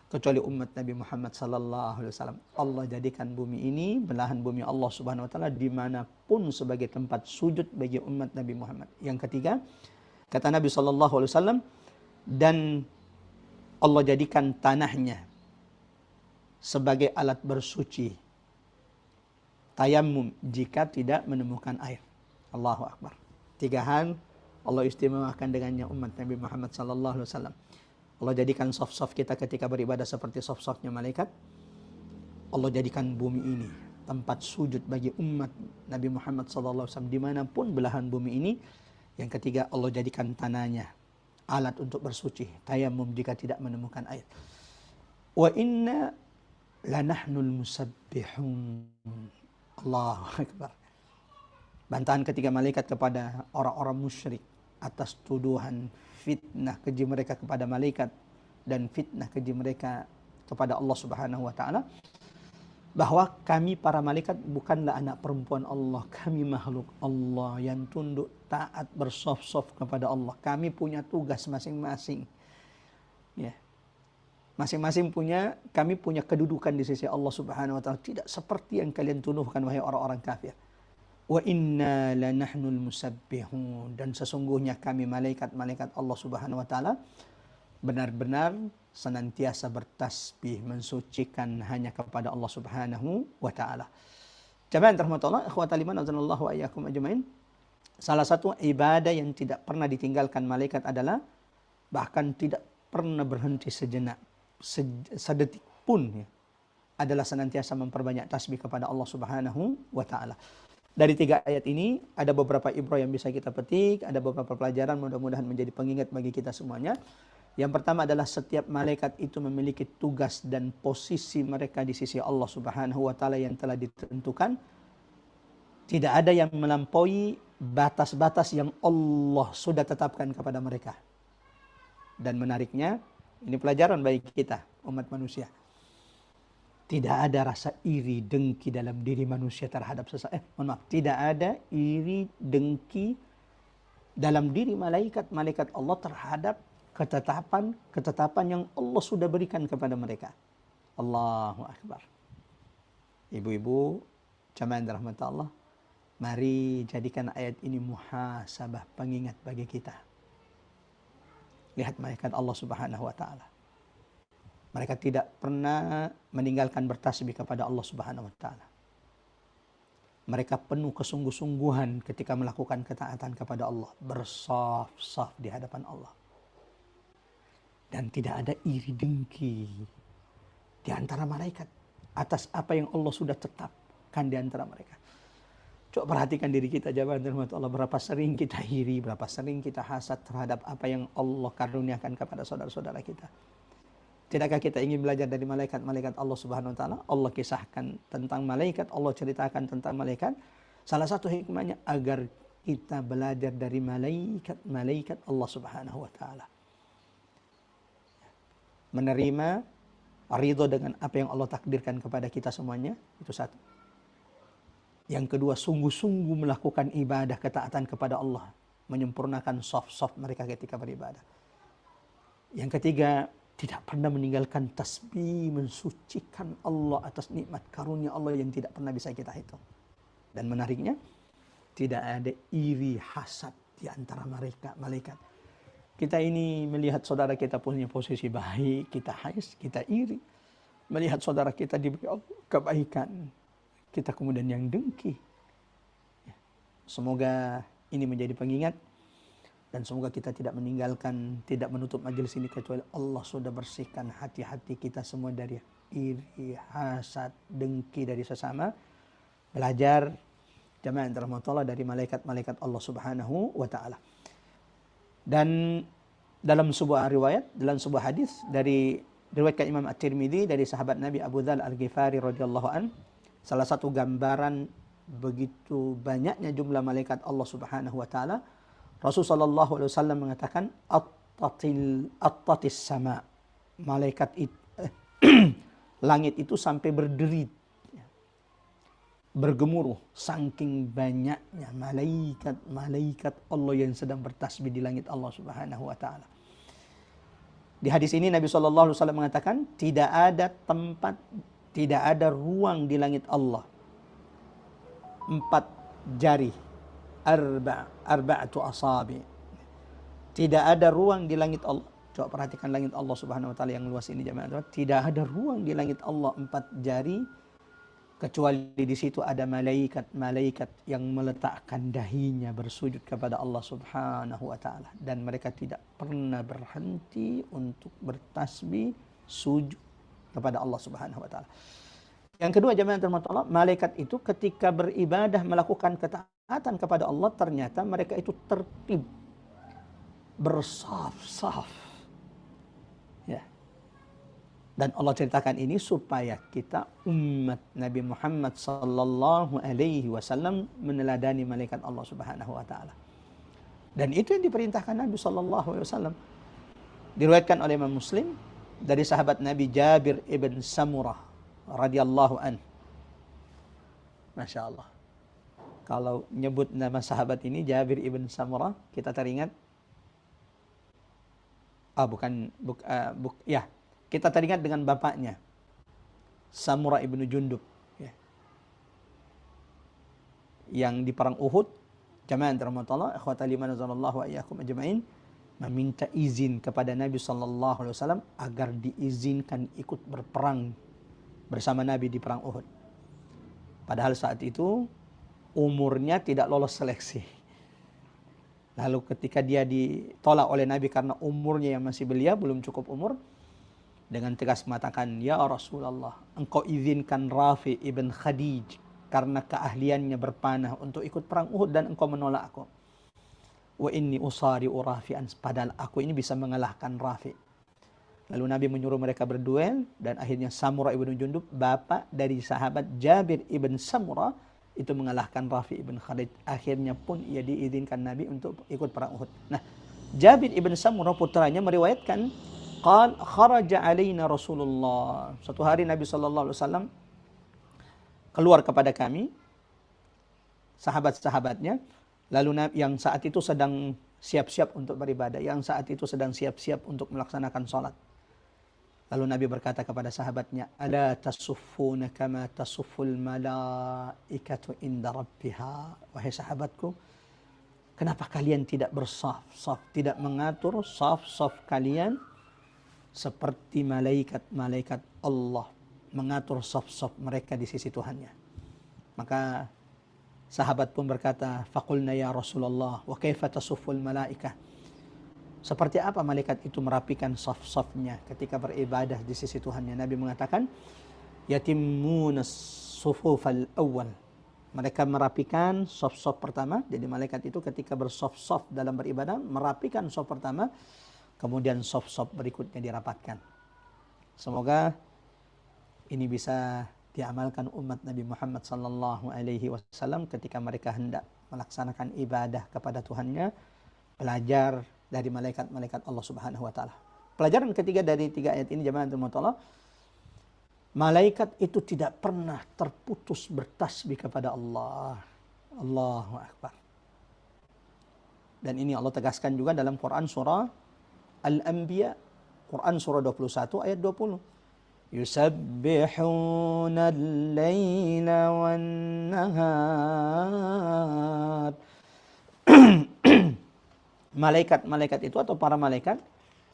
Kecuali umat Nabi Muhammad sallallahu alaihi wasallam, Allah jadikan bumi ini, belahan bumi Allah Subhanahu wa taala, dimanapun sebagai tempat sujud bagi umat Nabi Muhammad. Yang ketiga, kata Nabi sallallahu alaihi wasallam, dan Allah jadikan tanahnya sebagai alat bersuci, tayamum jika tidak menemukan air. Allahu Akbar. 3 hal Allah istimewakan dengannya umat Nabi Muhammad sallallahu alaihi wasallam. Allah jadikan saf-saf kita ketika beribadah seperti saf-safnya malaikat. Allah jadikan bumi ini tempat sujud bagi umat Nabi Muhammad sallallahu alaihi wasallam dimanapun belahan bumi ini. Yang ketiga, Allah jadikan tanahnya alat untuk bersuci, tayamum jika tidak menemukan air. Wa inna lanahnul musabbihun. Allahu Akbar. Bantahan ketiga malaikat kepada orang-orang musyrik atas tuduhan fitnah keji mereka kepada malaikat dan fitnah keji mereka kepada Allah Subhanahu wa taala, bahwa kami para malaikat bukanlah anak perempuan Allah, kami makhluk Allah yang tunduk taat bersaf-saf kepada Allah. Kami punya tugas masing-masing. Ya. Masing-masing kami punya kedudukan di sisi Allah Subhanahu wa taala, tidak seperti yang kalian tuduhkan wahai orang-orang kafir. Wa inna lanahnul musabbihun, dan sesungguhnya kami malaikat-malaikat Allah Subhanahu wa taala benar-benar senantiasa bertasbih mensucikan hanya kepada Allah Subhanahu wa taala. Jamaah rahmatullah, ikhwatal iman azanallahu wa iyyakum ajmain. Salah satu ibadah yang tidak pernah ditinggalkan malaikat adalah, bahkan tidak pernah berhenti sejenak, sedetik pun, ya, adalah senantiasa memperbanyak tasbih kepada Allah Subhanahu wa taala. Dari 3 ayat ini ada beberapa ibrah yang bisa kita petik, ada beberapa pelajaran mudah-mudahan menjadi pengingat bagi kita semuanya. Yang pertama adalah setiap malaikat itu memiliki tugas dan posisi mereka di sisi Allah Subhanahu wa taala yang telah ditentukan. Tidak ada yang melampaui batas-batas yang Allah sudah tetapkan kepada mereka. Dan menariknya, ini pelajaran bagi kita umat manusia. Tidak ada rasa iri dengki dalam diri manusia terhadap tidak ada iri dengki dalam diri malaikat Allah terhadap ketetapan yang Allah sudah berikan kepada mereka. Allahu Akbar. Ibu-ibu, jamaah rahmat Allah, mari jadikan ayat ini muhasabah, pengingat bagi kita. Lihat malaikat Allah Subhanahu wa taala. Mereka tidak pernah meninggalkan bertasbih kepada Allah Subhanahu wa taala. Mereka penuh kesungguh-sungguhan ketika melakukan ketaatan kepada Allah, bersaf-saf di hadapan Allah. Dan tidak ada iri dengki di antara malaikat atas apa yang Allah sudah tetapkan di antara mereka. Coba perhatikan diri kita, jamaah rahmat Allah, berapa sering kita iri, berapa sering kita hasad terhadap apa yang Allah karuniakan kepada saudara-saudara kita. Tidakkah kita ingin belajar dari malaikat-malaikat Allah Subhanahu wa taala? Allah kisahkan tentang malaikat, Allah ceritakan tentang malaikat. Salah satu hikmahnya agar kita belajar dari malaikat Allah Subhanahu wa taala. Menerima ridho dengan apa yang Allah takdirkan kepada kita semuanya, itu satu. Yang kedua, sungguh-sungguh melakukan ibadah ketaatan kepada Allah, menyempurnakan saf-saf mereka ketika beribadah. Yang ketiga, tidak pernah meninggalkan tasbih, mensucikan Allah atas nikmat karunia Allah yang tidak pernah bisa kita hitung. Dan menariknya, tidak ada iri hasad di antara mereka, malaikat. Kita ini melihat saudara kita punya posisi baik, kita hais, kita iri. Melihat saudara kita diberi kebaikan, kita kemudian yang dengki. Semoga ini menjadi pengingat. Dan semoga kita tidak meninggalkan, tidak menutup majelis ini kecuali Allah sudah bersihkan hati-hati kita semua dari iri, hasad, dengki dari sesama. Belajar jamaah rahmatullah dari malaikat-malaikat Allah Subhanahu wa taala. Dan dalam sebuah riwayat, dalam sebuah hadis dari riwayat Imam At-Tirmidzi dari sahabat Nabi Abu Dzar Al-Ghifari radhiyallahu an, salah satu gambaran begitu banyaknya jumlah malaikat Allah Subhanahu wa taala, Rasulullah sallallahu alaihi wasallam mengatakan, attatis sama. Malaikat itu langit itu sampai berderit, bergemuruh saking banyaknya malaikat Allah yang sedang bertasbih di langit Allah Subhanahu wa taala. Di hadis ini Nabi sallallahu alaihi wasallam mengatakan tidak ada tempat, tidak ada ruang di langit Allah 4 jari, arba'atu asabi. Tidak ada ruang di langit Allah. Coba perhatikan langit Allah Subhanahu wa taala yang luas ini jemaah. Tidak ada ruang di langit Allah 4 jari kecuali di situ ada malaikat yang meletakkan dahinya bersujud kepada Allah Subhanahu wa taala, dan mereka tidak pernah berhenti untuk bertasbih sujud kepada Allah Subhanahu wa taala. Yang kedua jemaah Allah, malaikat itu ketika beribadah melakukan ketaatan kepada Allah, ternyata mereka itu tertib, bersaf-saf. Ya. Dan Allah ceritakan ini supaya kita umat Nabi Muhammad sallallahu alaihi wasallam meneladani malaikat Allah Subhanahu wa taala. Dan itu yang diperintahkan Nabi sallallahu alaihi wasallam. Diriwayatkan oleh Imam Muslim dari sahabat Nabi Jabir ibn Samurah radhiyallahu an. Masya Allah. Kalau nyebut nama sahabat ini Jabir ibn Samurah, kita teringat kita teringat dengan bapaknya Samurah ibnu Jundub, ya, yang di perang Uhud. Jamaah rahmatullah, ikhwata liman azallallahu wa iyyakum ajmain, meminta izin kepada Nabi sallallahu alaihi wasallam agar diizinkan ikut berperang bersama Nabi di perang Uhud. Padahal saat itu umurnya tidak lolos seleksi. Lalu ketika dia ditolak oleh Nabi karena umurnya yang masih belia, belum cukup umur, dengan tegas mengatakan, "Ya Rasulullah, engkau izinkan Rafi ibn Khadij karena keahliannya berpanah untuk ikut perang Uhud dan engkau menolak aku. Wa inni usari'u Rafi'an, padahal aku ini bisa mengalahkan Rafi." Lalu Nabi menyuruh mereka berduel, dan akhirnya Samurah ibn Jundub, bapak dari sahabat Jabir ibn Samurah, itu mengalahkan Rafi ibn Khalid. Akhirnya pun ia diizinkan Nabi untuk ikut perang Uhud. Nah, Jabir ibn Samurah putranya meriwayatkan, qal kharaja alaina Rasulullah. Suatu hari Nabi sallallahu alaihi wasallam keluar kepada kami, sahabat-sahabatnya, lalu yang saat itu sedang siap-siap untuk beribadah, yang saat itu sedang siap-siap untuk melaksanakan salat. Lalu Nabi berkata kepada sahabatnya, "Ala tasuffuna kama tasufful malaikatu inda rabbiha." Wahai sahabatku, kenapa kalian tidak bersaf-saf, tidak mengatur saf-saf kalian seperti malaikat-malaikat Allah mengatur saf-saf mereka di sisi Tuhannya? Maka sahabat pun berkata, "Faqulna ya Rasulullah, wa kaifa tasufful malaikah?" Seperti apa malaikat itu merapikan saf-safnya ketika beribadah di sisi Tuhannya? Nabi mengatakan, "Yatimmunas sufufal awwal." Mereka merapikan saf-saf pertama. Jadi malaikat itu ketika bersaf-saf dalam beribadah, merapikan saf pertama, kemudian saf-saf berikutnya dirapatkan. Semoga ini bisa diamalkan umat Nabi Muhammad sallallahu alaihi wasallam ketika mereka hendak melaksanakan ibadah kepada Tuhannya. Belajar dari malaikat-malaikat Allah Subhanahu wa taala. Pelajaran ketiga dari 3 ayat ini jemaah Allah, malaikat itu tidak pernah terputus bertasbih kepada Allah. Allahu akbar. Dan ini Allah tegaskan juga dalam Quran surah Al-Anbiya, Quran surah 21 ayat 20. Yusabbihuna al-laila wan-nahar. Malaikat-malaikat itu atau para malaikat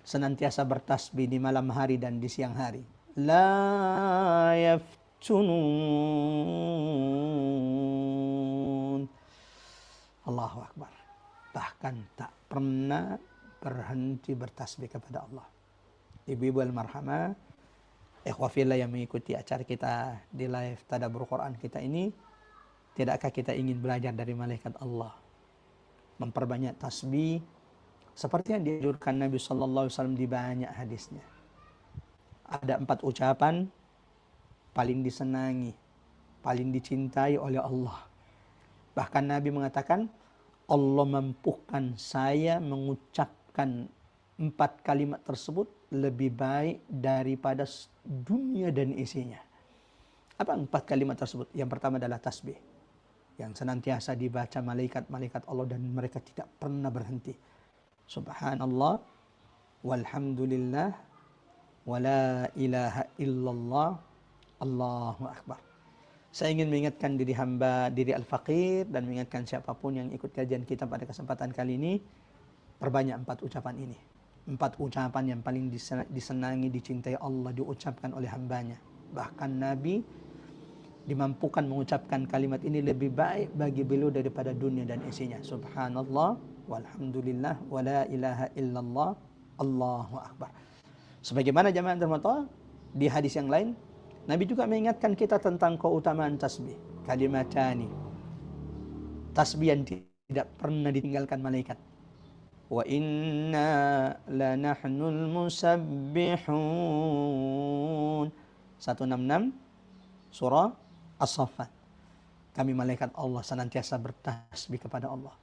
senantiasa bertasbih di malam hari dan di siang hari. La yaftunun. Allahu akbar. Bahkan tak pernah berhenti bertasbih kepada Allah. Ibu-ibu al-marhamah, ikhwafillah yang mengikuti acara kita di live Tadabbur Quran kita ini, tidakkah kita ingin belajar dari malaikat Allah? Memperbanyak tasbih seperti yang dianjurkan Nabi sallallahu alaihi wasallam di banyak hadisnya. Ada 4 ucapan paling disenangi, paling dicintai oleh Allah. Bahkan Nabi mengatakan, Allah mampukan saya mengucapkan 4 kalimat tersebut lebih baik daripada dunia dan isinya. Apa 4 kalimat tersebut? Yang pertama adalah tasbih, yang senantiasa dibaca malaikat-malaikat Allah dan mereka tidak pernah berhenti. Subhanallah, walhamdulillah, wala ilaha illallah, Allahu Akbar. Saya ingin mengingatkan diri hamba, diri al-faqir, dan mengingatkan siapapun yang ikut kajian kita pada kesempatan kali ini, perbanyak 4 ucapan ini. 4 ucapan yang paling disenangi, dicintai Allah, diucapkan oleh hambanya. Bahkan Nabi dimampukan mengucapkan kalimat ini lebih baik bagi beliau daripada dunia dan isinya. Subhanallah, walhamdulillah, wala ilaha illallah, Allahu Akbar. Sebagaimana jamaah terhormat, di hadis yang lain, Nabi juga mengingatkan kita tentang keutamaan tasbih. Kalimatani, tasbih yang tidak pernah ditinggalkan malaikat. Wa inna lanahnul musabbihun. 166 surah As-Saffat. Kami malaikat Allah senantiasa bertasbih kepada Allah.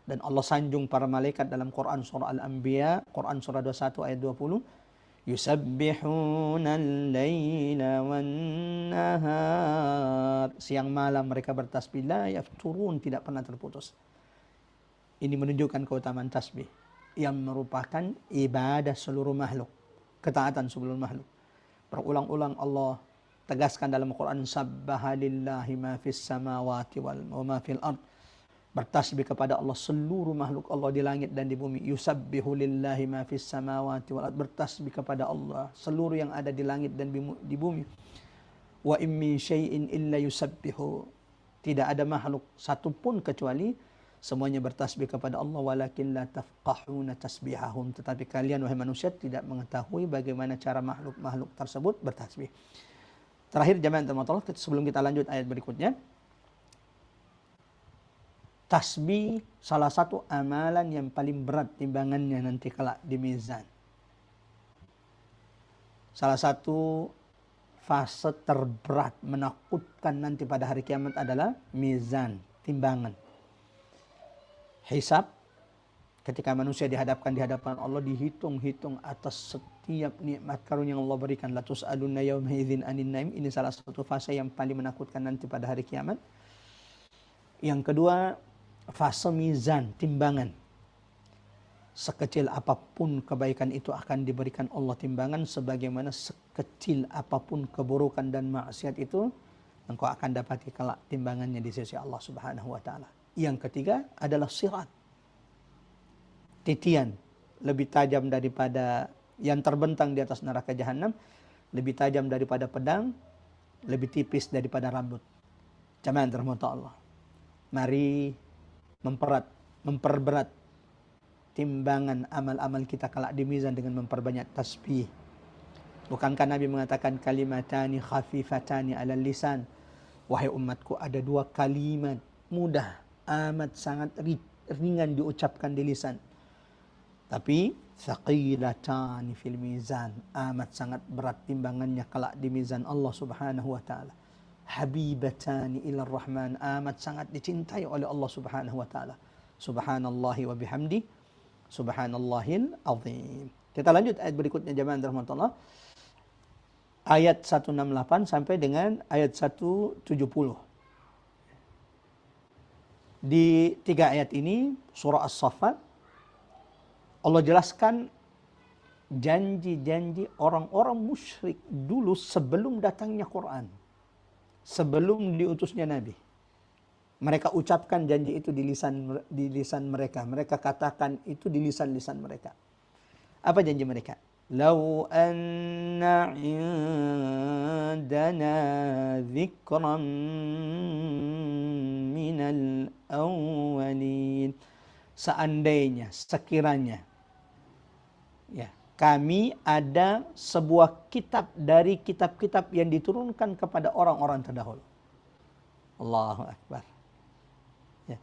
Dan Allah sanjung para malaikat dalam Quran surah Al-Anbiya, Quran surah 21 ayat 20. Yusabbihuna al-laila wan-nahar. Siang malam mereka bertasbih, la yafturun, tidak pernah terputus. Ini menunjukkan keutamaan tasbih yang merupakan ibadah seluruh makhluk, ketaatan seluruh makhluk. Berulang-ulang Allah tegaskan dalam Quran, sabbaha lillahi ma fis samawati wa ma fil ard. Bertasbih kepada Allah seluruh makhluk Allah di langit dan di bumi. Yusabbihu lillahi ma fis samawati wal ard. Bertasbih kepada Allah seluruh yang ada di langit dan di bumi. Wa in min syai'in illa yusabbihu. Tidak ada makhluk satupun kecuali semuanya bertasbih kepada Allah, walakin la tafqahuna tasbihahum. Tetapi kalian wahai manusia tidak mengetahui bagaimana cara makhluk-makhluk tersebut bertasbih. Terakhir jamaah Allah, sebelum kita lanjut ayat berikutnya. Tasbih salah satu amalan yang paling berat timbangannya nanti kelak di mizan. Salah satu fase terberat, menakutkan nanti pada hari kiamat adalah mizan, timbangan. Hisab, ketika manusia dihadapkan di hadapan Allah, dihitung-hitung atas setiap nikmat karunia yang Allah berikan. La tus'alunna yawma idzin anin naim. Ini salah satu fase yang paling menakutkan nanti pada hari kiamat. Yang kedua, fase mizan, timbangan. Sekecil apapun kebaikan itu akan diberikan Allah timbangan, sebagaimana sekecil apapun keburukan dan maksiat itu engkau akan dapati kelak timbangannya di sisi Allah Subhanahu wa taala. Yang ketiga adalah sirat. Titian, lebih tajam daripada yang terbentang di atas neraka jahanam, lebih tajam daripada pedang, lebih tipis daripada rambut. Jamaah rahmatullah Allah. Mari memperberat timbangan amal-amal kita kelak di mizan dengan memperbanyak tasbih. Bukankah Nabi mengatakan kalimatani khafifatani alal lisan? Wahai umatku, ada 2 kalimat mudah, amat sangat ringan diucapkan di lisan, tapi thaqilatani fil mizan, amat sangat berat timbangannya kelak di mizan Allah Subhanahu wa taala. Habibatani ila rahman, amat sangat dicintai oleh Allah Subhanahu wa taala. Subhanallahi wa bihamdi, subhanallahil azim. Kita lanjut ayat berikutnya jemaah rahmatullah. Ayat 168 sampai dengan ayat 170. Di 3 ayat ini surah As-Saffat Allah jelaskan janji-janji orang-orang musyrik dulu sebelum datangnya Quran, sebelum diutusnya Nabi. Mereka ucapkan janji itu di lisan mereka. Mereka katakan itu di lisan-lisan mereka. Apa janji mereka? Lau anna indana dzikran minal awwalin. Seandainya, sekiranya, ya, kami ada sebuah kitab dari kitab-kitab yang diturunkan kepada orang-orang terdahulu. Allahu Akbar. Ya.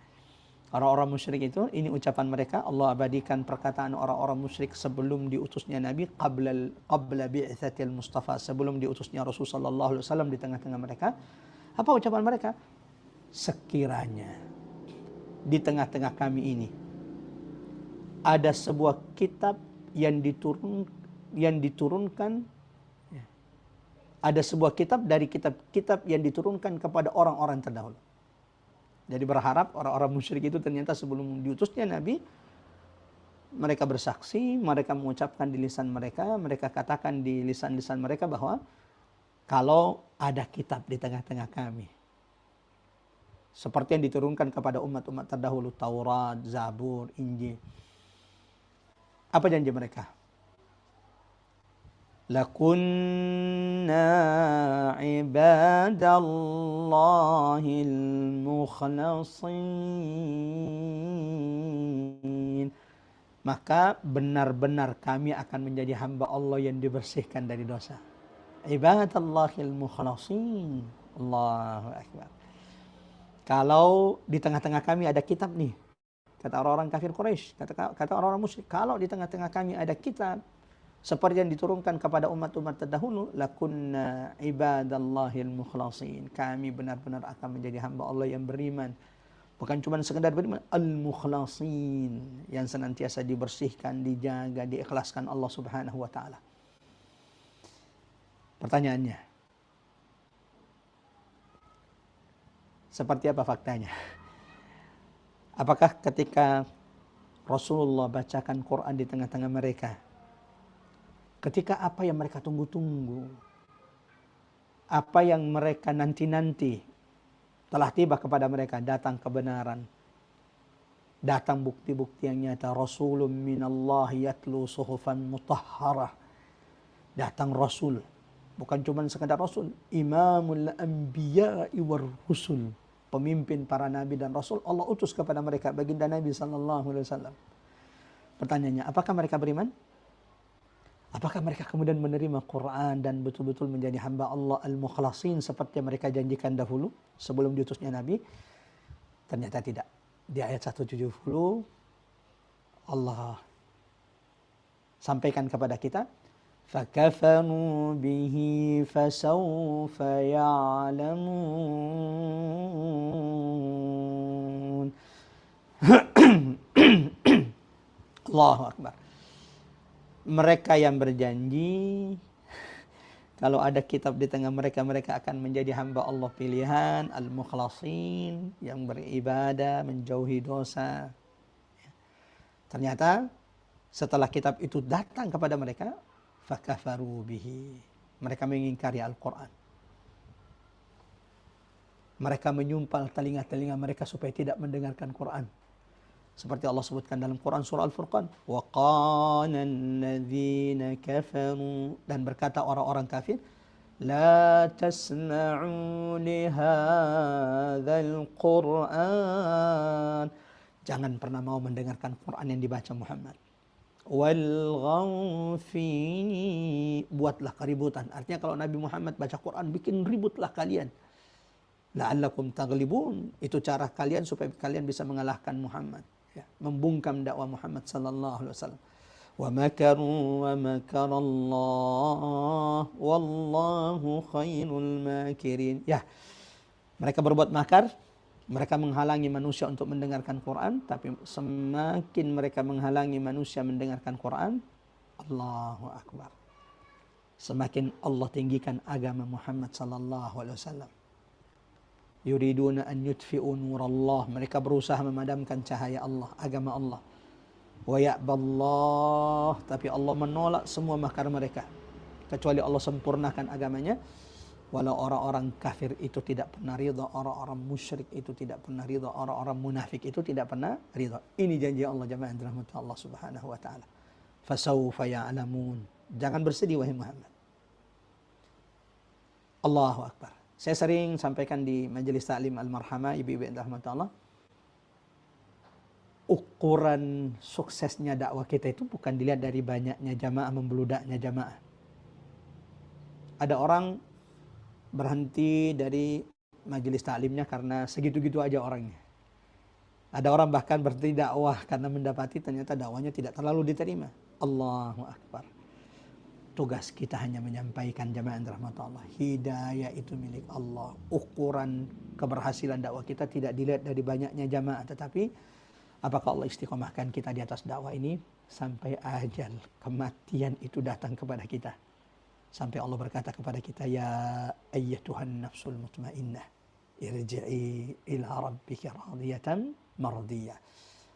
Orang-orang musyrik itu, ini ucapan mereka. Allah abadikan perkataan orang-orang musyrik sebelum diutusnya Nabi, qabla bi'tsatil Mustafa, sebelum diutusnya Rasul sallallahu alaihi wasallam di tengah-tengah mereka. Apa ucapan mereka? Sekiranya di tengah-tengah kami ini ada sebuah kitab yang diturunkan, ya, ada sebuah kitab dari kitab-kitab yang diturunkan kepada orang-orang terdahulu. Jadi berharap orang-orang musyrik itu ternyata sebelum diutusnya Nabi, mereka bersaksi, mereka mengucapkan di lisan mereka, mereka katakan di lisan-lisan mereka bahwa kalau ada kitab di tengah-tengah kami, seperti yang diturunkan kepada umat-umat terdahulu, Taurat, Zabur, Injil. Apa janji mereka? Lakunna ibadallahil mukhlasin. Maka benar-benar kami akan menjadi hamba Allah yang dibersihkan dari dosa. Ibadallahil mukhlasin. Allahu Akbar. Kalau di tengah-tengah kami ada kitab nih, kata orang-orang kafir Quraisy, kata orang-orang musyrik, kalau di tengah-tengah kami ada kitab seperti yang diturunkan kepada umat-umat terdahulu, lakunna ibadallahil mukhlasin. Kami benar-benar akan menjadi hamba Allah yang beriman. Bukan cuma sekedar beriman, al-mukhlasin, yang senantiasa dibersihkan, dijaga, diikhlaskan Allah Subhanahu wa taala. Pertanyaannya, seperti apa faktanya? Apakah ketika Rasulullah bacakan Quran di tengah-tengah mereka, ketika apa yang mereka tunggu-tunggu, apa yang mereka nanti-nanti, telah tiba kepada mereka, datang kebenaran, datang bukti-bukti yang nyata, Rasulun minallahi yatlu suhufan mutahharah, datang Rasul, bukan cuma sekadar Rasul, imamul anbiya'i war rusul, pemimpin para nabi dan rasul, Allah utus kepada mereka, baginda Nabi sallallahu alaihi wasallam. Pertanyaannya, apakah mereka beriman? Apakah mereka kemudian menerima Quran dan betul-betul menjadi hamba Allah al-mukhlasin seperti yang mereka janjikan dahulu sebelum diutusnya Nabi? Ternyata tidak. Di ayat 170 Allah sampaikan kepada kita, فَكَفَرُوا بِهِ فَسَوْفَ يَعْلَمُونَ. Allahu Akbar. Mereka yang berjanji kalau ada kitab di tengah mereka, mereka akan menjadi hamba Allah pilihan, al-mukhlasin, yang beribadah, menjauhi dosa. Ternyata setelah kitab itu datang kepada mereka, fakafaru bihi, mereka mengingkari Al-Quran. Mereka menyumpal telinga-telinga mereka supaya tidak mendengarkan Quran. Seperti Allah sebutkan dalam Quran surah Al-Furqan, wa qala alladzina kafaru, dan berkata orang-orang kafir, la tasma'u li hadzal Qur'an, jangan pernah mau mendengarkan Quran yang dibaca Muhammad. Walghaw fihi, buatlah keributan. Artinya kalau Nabi Muhammad baca Quran, bikin ributlah kalian. La'allakum taghlibun, itu cara kalian supaya kalian bisa mengalahkan Muhammad, ya, membungkam dakwah Muhammad sallallahu alaihi wasallam. Wa makaru wa makarallah wallahu khairul makirin. Ya, mereka berbuat makar, mereka menghalangi manusia untuk mendengarkan Quran, tapi semakin mereka menghalangi manusia mendengarkan Quran, Allahu Akbar, semakin Allah tinggikan agama Muhammad sallallahu alaihi wasallam. Yuriduna an yutfi'u nurallah, mereka berusaha memadamkan cahaya Allah, agama Allah. Wa ya'ballah, tapi Allah menolak semua makar mereka, kecuali Allah sempurnakan agamanya. Walau orang-orang kafir itu tidak pernah ridha, orang-orang musyrik itu tidak pernah ridha, orang-orang munafik itu tidak pernah ridha. Ini janji Allah, jemaah dirahmati Allah Subhanahu wa taala. Fasawfa ya'lamun. Jangan bersedih wahai Muhammad. Allahu Akbar. Saya sering sampaikan di majelis taklim Al-Marhamah, ibu-ibu yang dirahmati Allah, ukuran suksesnya dakwah kita itu bukan dilihat dari banyaknya jamaah, membeludaknya jamaah. Ada orang berhenti dari majelis taklimnya karena segitu-gitu aja orangnya. Ada orang bahkan berhenti dakwah karena mendapati ternyata dakwahnya tidak terlalu diterima. Allahu Akbar. Tugas kita hanya menyampaikan, jamaah rahmat Allah. Hidayah itu milik Allah. Ukuran keberhasilan dakwah kita tidak dilihat dari banyaknya jamaah, tetapi apakah Allah istiqomahkan kita di atas dakwah ini sampai ajal, kematian itu datang kepada kita. Sampai Allah berkata kepada kita, ya ayyatuhan nafsul mutmainnah, irji'i ila rabbika radiyatan mardiyah.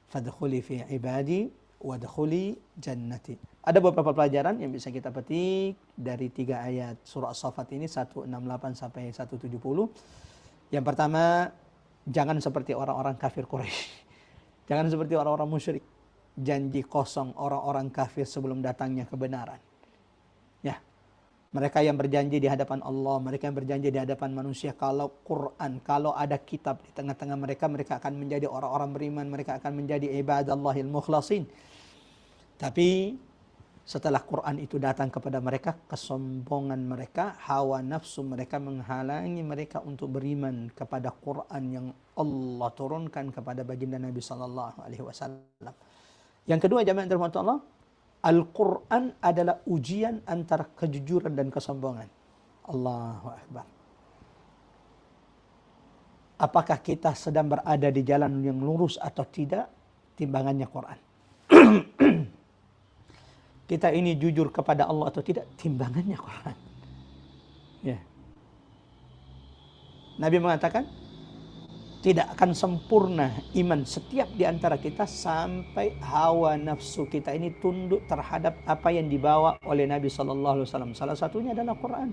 Fadkhuli fi ibadi wadkhuli jannati. Ada beberapa pelajaran yang bisa kita petik dari 3 ayat surah As-Saffat ini, 168 sampai 170. Yang pertama, jangan seperti orang-orang kafir Quraisy. Jangan seperti orang-orang musyrik. Janji kosong orang-orang kafir sebelum datangnya kebenaran. Ya. Mereka yang berjanji di hadapan Allah, mereka yang berjanji di hadapan manusia, kalau Quran, kalau ada kitab di tengah-tengah mereka, mereka akan menjadi orang-orang beriman, mereka akan menjadi ibadallahil mukhlasin. Tapi setelah Quran itu datang kepada mereka, kesombongan mereka, hawa nafsu mereka menghalangi mereka untuk beriman kepada Quran yang Allah turunkan kepada baginda Nabi sallallahu alaihi wasallam. Yang kedua, jamaah yang dirahmati Allah, Al-Quran adalah ujian antara kejujuran dan kesombongan. Allahu Akbar. Apakah kita sedang berada di jalan yang lurus atau tidak? Timbangannya Quran. Kita ini jujur kepada Allah atau tidak? Timbangannya Quran. Ya. Nabi mengatakan, tidak akan sempurna iman setiap di antara kita sampai hawa nafsu kita ini tunduk terhadap apa yang dibawa oleh Nabi SAW. Salah satunya adalah Quran.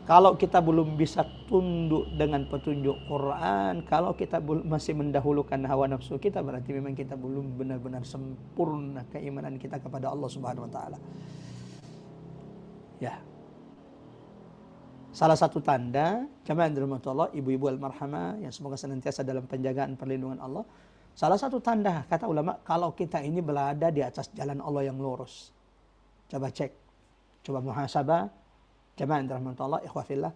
Kalau kita belum bisa tunduk dengan petunjuk Quran, kalau kita masih mendahulukan hawa nafsu kita, berarti memang kita belum benar-benar sempurna keimanan kita kepada Allah Subhanahu wa taala. Ya. Salah satu tanda, jamaah dirahmati Allah, ibu-ibu al-marhamah yang semoga senantiasa dalam penjagaan perlindungan Allah. Salah satu tanda, kata ulama, kalau kita ini berada di atas jalan Allah yang lurus. Coba cek, coba muhasabah, jamaah dirahmati Allah, ikhwah fillah,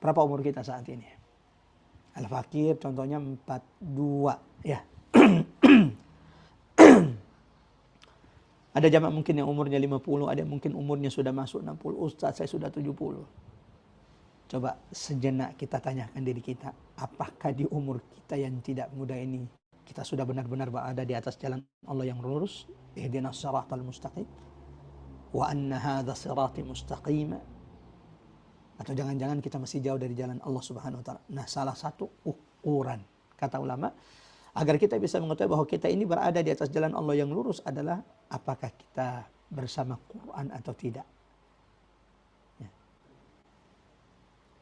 berapa umur kita saat ini? Al-Fakir contohnya 42, ya. Ada jamaah mungkin yang umurnya 50, ada yang mungkin umurnya sudah masuk 60, Ustaz saya sudah 70. Coba sejenak kita tanyakan diri kita, apakah di umur kita yang tidak muda ini kita sudah benar-benar berada di atas jalan Allah yang lurus? Ihdinas siratal mustaqim wa anna hadza sirati mustaqima. Atau jangan-jangan kita masih jauh dari jalan Allah Subhanahu wa taala. Nah, salah satu ukuran kata ulama agar kita bisa mengetahui bahwa kita ini berada di atas jalan Allah yang lurus adalah apakah kita bersama Quran atau tidak.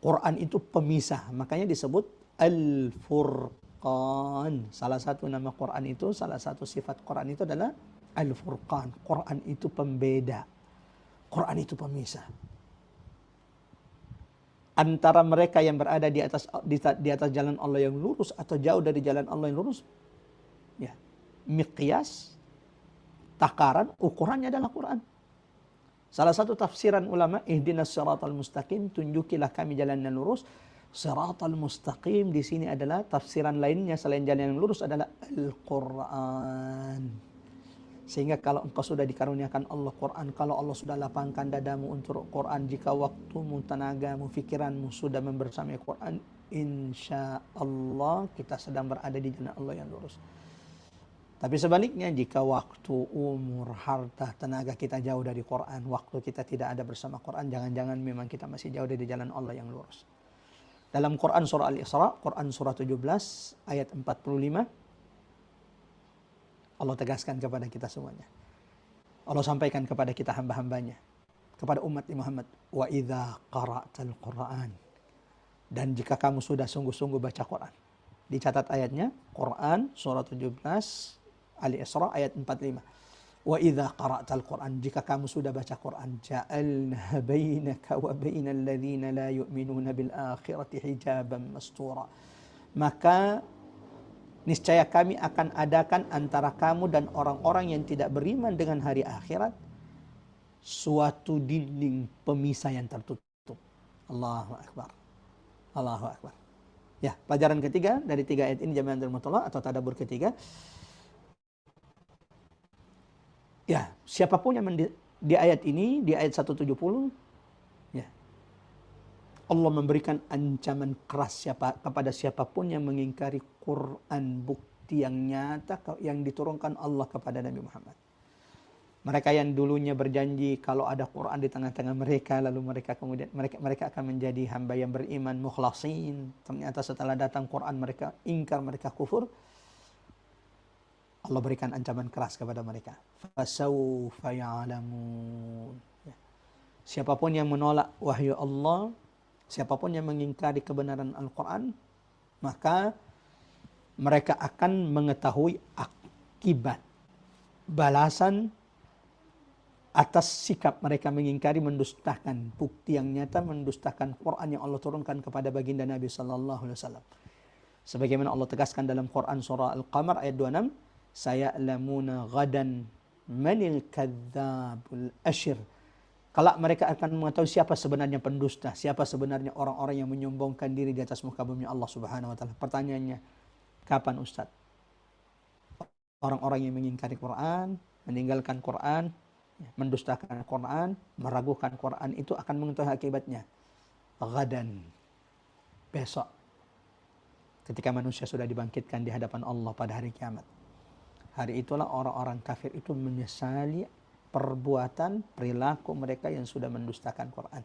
Quran itu pemisah, makanya disebut Al-Furqan. Salah satu nama Quran itu, salah satu sifat Quran itu adalah Al-Furqan. Quran itu pembeda. Quran itu pemisah. Antara mereka yang berada di atas jalan Allah yang lurus atau jauh dari jalan Allah yang lurus, ya, miqyas, takaran, ukurannya adalah Quran. Salah satu tafsiran ulama, ihdinas siratal mustaqim, tunjukilah kami jalan yang lurus. Siratal mustaqim di sini adalah tafsiran lainnya selain jalan yang lurus adalah Al-Quran. Sehingga kalau engkau sudah dikaruniakan Allah Quran, kalau Allah sudah lapangkan dadamu untuk Quran, jika waktumu, tenagamu, fikiranmu sudah membersamai Quran, insya Allah kita sedang berada di jalan Allah yang lurus. Tapi sebaliknya, jika waktu, umur, harta, tenaga kita jauh dari Quran, waktu kita tidak ada bersama Quran, jangan-jangan memang kita masih jauh dari jalan Allah yang lurus. Dalam Quran surah Al-Isra, Quran surah 17 ayat 45, Allah tegaskan kepada kita semuanya. Allah sampaikan kepada kita hamba-hambanya, kepada umat Muhammad, wa idza qara'tal Qur'an, dan jika kamu sudah sungguh-sungguh baca Quran. Dicatat ayatnya, Quran surah 17 Al-Isra ayat 45. Wa idza qara'tal Qur'an, jika kamu sudah baca Quran, ja'alna bainaka wa bainal ladzina la yu'minuna bil akhirati hijaban mastura. Maka niscaya kami akan adakan antara kamu dan orang-orang yang tidak beriman dengan hari akhirat suatu dinding pemisah yang tertutup. Allahu Akbar. Allahu Akbar. Ya, pelajaran ketiga dari 3 ayat ini jamaah dirahmati Allah atau tadabbur ketiga. Ya, siapapun yang di ayat ini, di ayat 170, ya, Allah memberikan ancaman keras kepada siapapun yang mengingkari Quran, bukti bukti yang nyata yang diturunkan Allah kepada Nabi Muhammad. Mereka yang dulunya berjanji kalau ada Quran di tengah-tengah mereka, lalu mereka akan menjadi hamba yang beriman, mukhlasin. Ternyata setelah datang Quran mereka ingkar, mereka kufur. Allah berikan ancaman keras kepada mereka. Fasawfa ya'lamun. Siapapun yang menolak wahyu Allah, siapapun yang mengingkari kebenaran Al-Quran, maka mereka akan mengetahui akibat balasan atas sikap mereka mengingkari, mendustakan bukti yang nyata, mendustakan Quran yang Allah turunkan kepada baginda Nabi sallallahu alaihi wasallam. Sebagaimana Allah tegaskan dalam Quran surah Al-Qamar ayat 26, saya'lamuna ghadan manil kadzdzabul asyir. Kalau mereka akan mengetahui siapa sebenarnya pendusta, siapa sebenarnya orang-orang yang menyombongkan diri di atas muka bumi Allah Subhanahu wa taala. Pertanyaannya, kapan Ustaz? Orang-orang yang mengingkari Quran, meninggalkan Quran, mendustakan Quran, meragukan Quran itu akan mengetahui akibatnya. Ghadan, besok, ketika manusia sudah dibangkitkan di hadapan Allah pada hari kiamat. Hari itulah orang-orang kafir itu menyesali perbuatan, perilaku mereka yang sudah mendustakan Quran.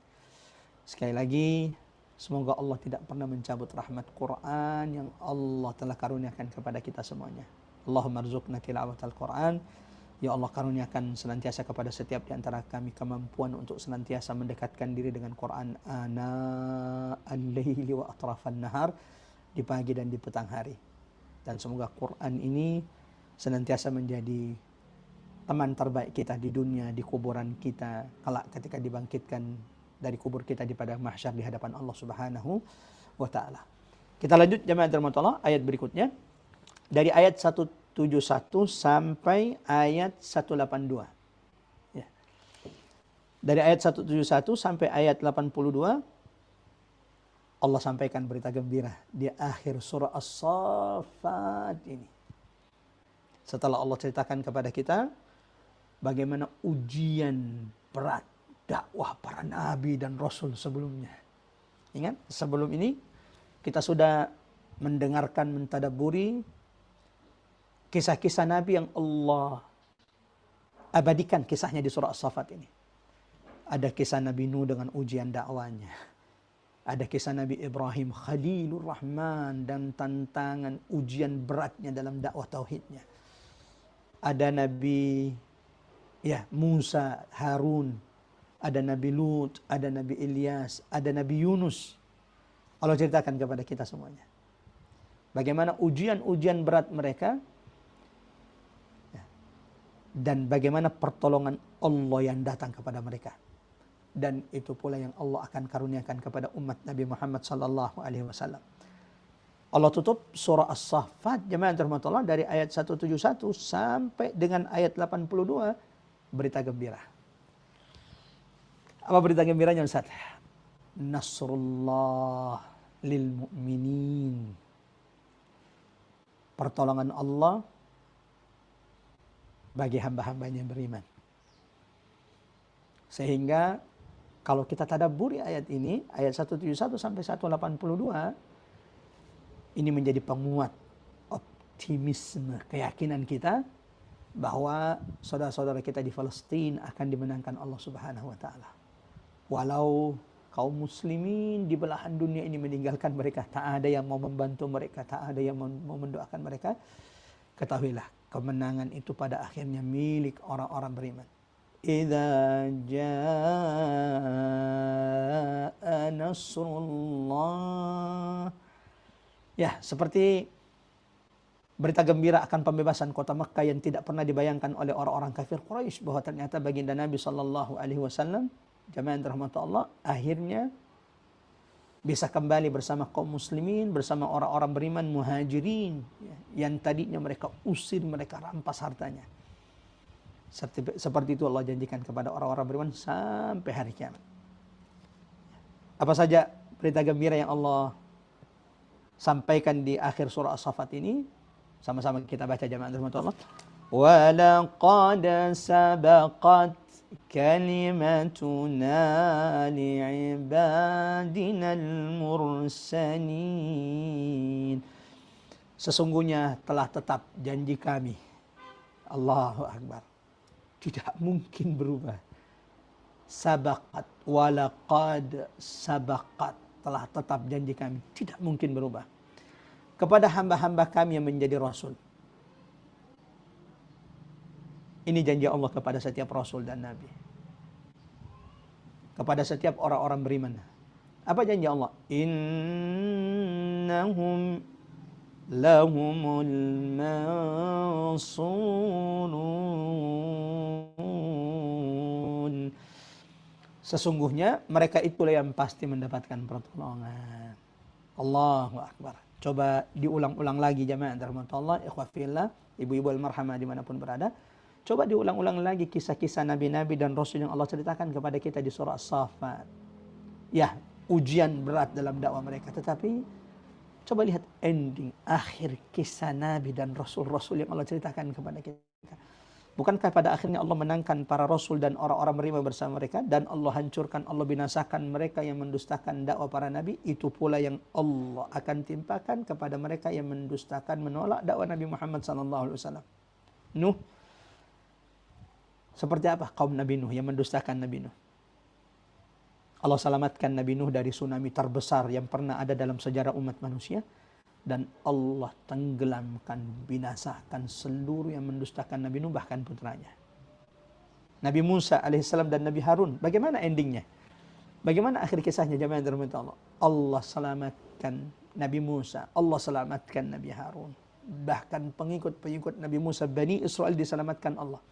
Sekali lagi, semoga Allah tidak pernah mencabut rahmat Quran yang Allah telah karuniakan kepada kita semuanya. Allahumma rzuqna tilawatal Quran. Ya Allah, karuniakan senantiasa kepada setiap di antara kami kemampuan untuk senantiasa mendekatkan diri dengan Quran ana al-laili wa atrafan nahar, di pagi dan di petang hari. Dan semoga Quran ini senantiasa menjadi teman terbaik kita di dunia, di kuburan kita, kelak ketika dibangkitkan dari kubur kita di padang mahsyar di hadapan Allah Subhanahu wa taala. Kita lanjut jemaah Allah, ayat berikutnya dari ayat 171 sampai ayat 182. Ya. Dari ayat 171 sampai ayat 82 Allah sampaikan berita gembira di akhir surah As-Saffat ini. Setelah Allah ceritakan kepada kita bagaimana ujian berat dakwah para nabi dan rasul sebelumnya. Ingat, sebelum ini kita sudah mendengarkan, mentadabburi kisah-kisah nabi yang Allah abadikan kisahnya di surah As-Saffat ini. Ada kisah Nabi Nuh dengan ujian dakwanya. Ada kisah Nabi Ibrahim Khalilur Rahman dan tantangan ujian beratnya dalam dakwah tauhidnya. Ada Nabi Musa, Harun, ada Nabi Lut, ada Nabi Ilyas, ada Nabi Yunus. Allah ceritakan kepada kita semuanya bagaimana ujian-ujian berat mereka dan bagaimana pertolongan Allah yang datang kepada mereka. Dan itu pula yang Allah akan karuniakan kepada umat Nabi Muhammad sallallahu alaihi wasallam. Allah tutup surah As-Saffat jemaah rahmatullah dari ayat 171 sampai dengan ayat 82 berita gembira. Apa berita gembiranya Ustaz? Nasrullah lil mu'minin. Pertolongan Allah bagi hamba-hambanya yang beriman. Sehingga kalau kita tadabburi ayat ini, ayat 171 sampai 182, ini menjadi penguat optimisme, keyakinan kita bahwa saudara-saudara kita di Palestina akan dimenangkan Allah Subhanahu wa taala. Walau kaum muslimin di belahan dunia ini meninggalkan mereka, tak ada yang mau membantu mereka, tak ada yang mau mendoakan mereka, ketahuilah kemenangan itu pada akhirnya milik orang-orang beriman. Idza jaa nasrullah. Ya, seperti berita gembira akan pembebasan kota Makkah yang tidak pernah dibayangkan oleh orang-orang kafir Quraisy, bahwa ternyata baginda Nabi sallallahu alaihi wasallam, jamaah rahmat Allah, akhirnya bisa kembali bersama kaum muslimin, bersama orang-orang beriman muhajirin yang tadinya mereka usir, mereka rampas hartanya. Seperti itu Allah janjikan kepada orang-orang beriman sampai hari kiamat. Apa saja berita gembira yang Allah sampaikan di akhir surah As-Saffat ini? Sama-sama kita baca jamaah rahmatullah. Wa laqad sabaqat kalimatuna li'ibadina al-mursalin. Sesungguhnya telah tetap janji kami. Allahu Akbar. Tidak mungkin berubah. Sabaqat walaqad sabaqat. Telah tetap janji kami. Tidak mungkin berubah. Kepada hamba-hamba kami yang menjadi Rasul. Ini janji Allah kepada setiap Rasul dan Nabi. Kepada setiap orang-orang beriman. Apa janji Allah? Innahum lahumul mansurun. Sesungguhnya mereka itulah yang pasti mendapatkan pertolongan. Allahu Akbar. Coba diulang-ulang lagi jamaah dirahmati Allah, ikhwafillah, ibu-ibu al-marhamah dimanapun berada. Coba diulang-ulang lagi kisah-kisah nabi-nabi dan rasul yang Allah ceritakan kepada kita di surah As-Saffat. Ya, ujian berat dalam dakwah mereka, tetapi coba lihat ending, akhir kisah nabi dan rasul-rasul yang Allah ceritakan kepada kita. Bukankah pada akhirnya Allah menangkan para rasul dan orang-orang beriman bersama mereka, dan Allah hancurkan, Allah binasakan mereka yang mendustakan dakwah para nabi? Itu pula yang Allah akan timpakan kepada mereka yang mendustakan, menolak dakwah Nabi Muhammad SAW. Nuh, seperti apa kaum Nabi Nuh yang mendustakan Nabi Nuh? Allah selamatkan Nabi Nuh dari tsunami terbesar yang pernah ada dalam sejarah umat manusia. Dan Allah tenggelamkan, binasakan seluruh yang mendustakan Nabi Nuh, bahkan putranya. Nabi Musa alaihissalam dan Nabi Harun, bagaimana endingnya? Bagaimana akhir kisahnya jemaah dirahmati Allah? Allah selamatkan Nabi Musa, Allah selamatkan Nabi Harun. Bahkan pengikut-pengikut Nabi Musa, Bani Israel diselamatkan Allah.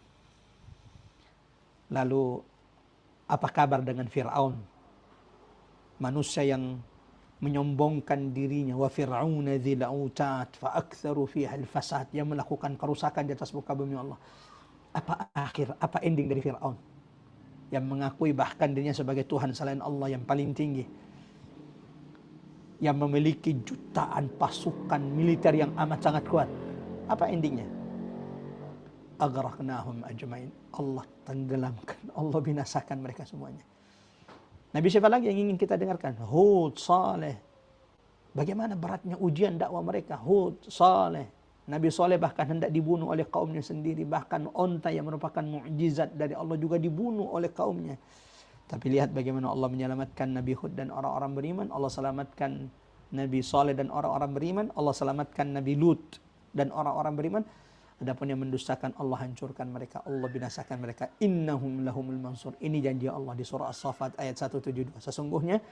Lalu apa kabar dengan Fir'aun? Manusia yang menyombongkan dirinya, wa fir'auna dzil autat fa aktsaru fiha al-fasad, yang melakukan kerusakan di atas muka bumi Allah. Apa ending dari Fir'aun yang mengakui bahkan dirinya sebagai Tuhan selain Allah yang paling tinggi, yang memiliki jutaan pasukan militer yang amat sangat kuat? Apa endingnya? Aghraqnahum ajmain. Allah tenggelamkan, Allah binasakan mereka semuanya. Nabi siapa lagi yang ingin kita dengarkan? Hud, Saleh. Bagaimana beratnya ujian dakwah mereka? Hud, Saleh. Nabi Saleh bahkan hendak dibunuh oleh kaumnya sendiri. Bahkan onta yang merupakan mukjizat dari Allah juga dibunuh oleh kaumnya. Tapi lihat bagaimana Allah menyelamatkan Nabi Hud dan orang-orang beriman. Allah selamatkan Nabi Saleh dan orang-orang beriman. Allah selamatkan Nabi Lut dan orang-orang beriman. Adapun yang mendustakan, Allah hancurkan mereka, Allah binasakan mereka. Innahum lahumul mansur. Ini janji Allah di surah As-Saffat ayat 172. Sesungguhnya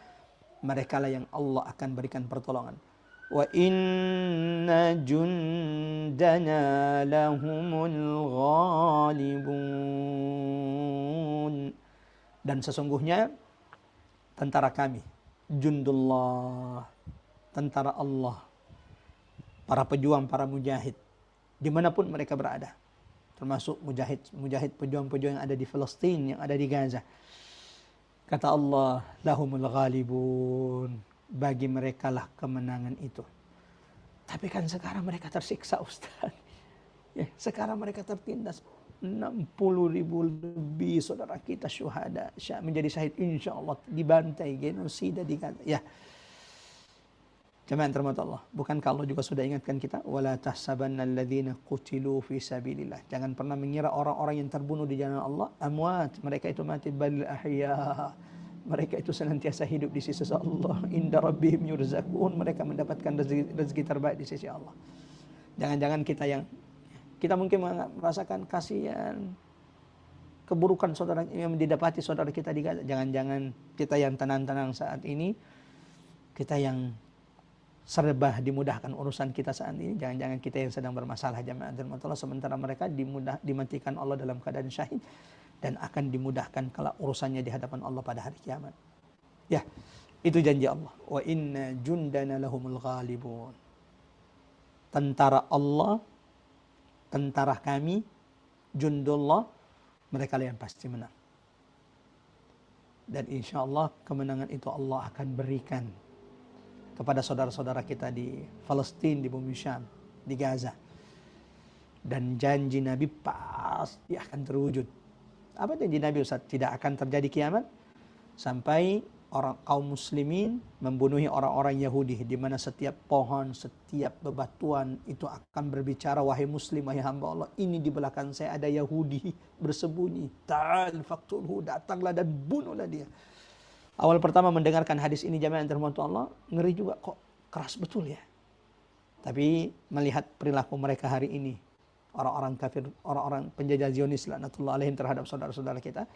mereka lah yang Allah akan berikan pertolongan. Wa inna jundana lahumul ghalibun. Dan sesungguhnya tentara kami, jundullah, tentara Allah, para pejuang, para mujahid, dimanapun mereka berada, termasuk mujahid pejuang-pejuang yang ada di Palestina, yang ada di Gaza. Kata Allah, lahumul ghalibun, bagi mereka lah kemenangan itu. Tapi kan sekarang mereka tersiksa, Ustaz. Ya, sekarang mereka tertindas. 60.000 lebih saudara kita syuhada menjadi syahid, insya Allah dibantai, genosida di Gaza. Ya, jemaah terhormat Allah, bukankah Allah juga sudah ingatkan kita, wala tahsabanna alladzina qutilu fi sabilillah, jangan pernah mengira orang-orang yang terbunuh di jalan Allah amwat, mereka itu mati, bal ahya, mereka itu senantiasa hidup di sisi Allah, inda rabbihim yurzaqun, mereka mendapatkan rezeki terbaik di sisi Allah. Jangan-jangan kita mungkin merasakan kasihan, keburukan saudara yang didapati saudara kita di Gaza. Jangan-jangan kita yang tenang-tenang saat ini, kita yang serba dimudahkan urusan kita saat ini, jangan-jangan kita yang sedang bermasalah jemaah Allah, sementara mereka dimatikan Allah dalam keadaan syahid dan akan dimudahkan kala urusannya di hadapan Allah pada hari kiamat. Ya, itu janji Allah. Wa inna jundana lahumul ghalibun. Tentara Allah, tentara kami, jundullah, mereka yang pasti menang. Dan insya Allah kemenangan itu Allah akan berikan kepada saudara-saudara kita di Palestina, di bumi Syam, di Gaza. Dan janji Nabi pasti akan terwujud. Apa janji Nabi, Ustaz? Tidak akan terjadi kiamat sampai orang kaum muslimin membunuhi orang-orang Yahudi, di mana setiap pohon, setiap bebatuan itu akan berbicara, wahai muslim, wahai hamba Allah, ini di belakang saya ada Yahudi bersembunyi. Ta'al faqtulhu, datanglah dan bunuhlah dia. Awal pertama mendengarkan hadis ini jamaah yang dirahmati Allah, ngeri juga, kok keras betul ya. Tapi melihat perilaku mereka hari ini, orang-orang kafir, orang-orang penjajah Zionis laknatullah alaihim terhadap saudara-saudara kita,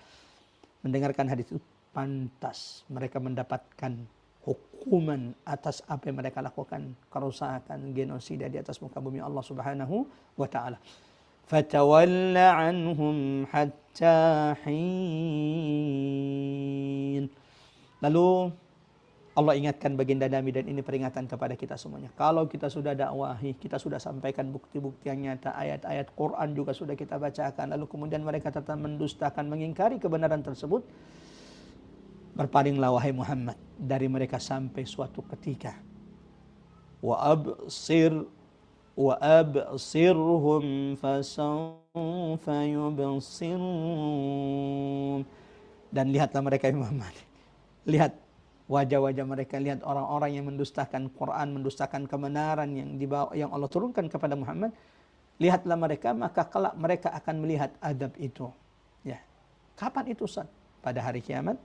mendengarkan hadis itu, pantas mereka mendapatkan hukuman atas apa yang mereka lakukan, kerusakan, genosida di atas muka bumi Allah Subhanahu wa taala. Fatawalla anhum hatta hin. Lalu Allah ingatkan baginda Nabi, dan ini peringatan kepada kita semuanya. Kalau kita sudah dakwahi, kita sudah sampaikan bukti-bukti yang nyata, ayat-ayat Quran juga sudah kita bacakan, lalu kemudian mereka tetap mendustakan, mengingkari kebenaran tersebut, berpalinglah wahai Muhammad dari mereka sampai suatu ketika. Wa absirhum fasawfa yubsirun. Dan lihatlah mereka Muhammad. Lihat wajah-wajah mereka, lihat orang-orang yang mendustakan Quran, mendustakan kebenaran yang dibawa, yang Allah turunkan kepada Muhammad. Lihatlah mereka, maka kelak mereka akan melihat adab itu. Ya. Kapan itu, Ustaz? Pada hari kiamat.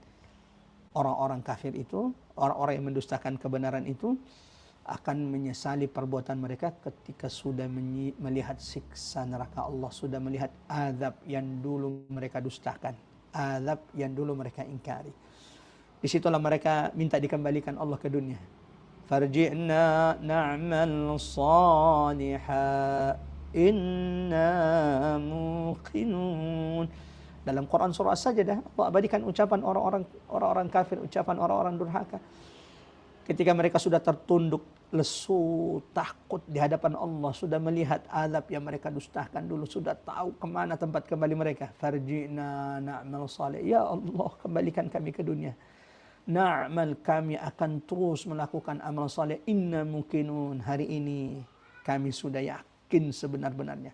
Orang-orang kafir itu, orang-orang yang mendustakan kebenaran itu akan menyesali perbuatan mereka ketika sudah melihat siksa neraka Allah, sudah melihat azab yang dulu mereka dustakan, azab yang dulu mereka ingkari. Disitulah mereka minta dikembalikan Allah ke dunia. Farji'na na'mal saliha inna muqinun. Dalam Quran surah As-Sajdah, Allah abadikan ucapan orang-orang kafir, ucapan orang-orang durhaka. Ketika mereka sudah tertunduk, lesu, takut di hadapan Allah, sudah melihat azab yang mereka dustakan dulu, sudah tahu kemana tempat kembali mereka. Farji'na na'mal salih. Ya Allah, kembalikan kami ke dunia. Na'mal, kami akan terus melakukan amal saleh. Inna muqinun, hari ini kami sudah yakin sebenar-benarnya.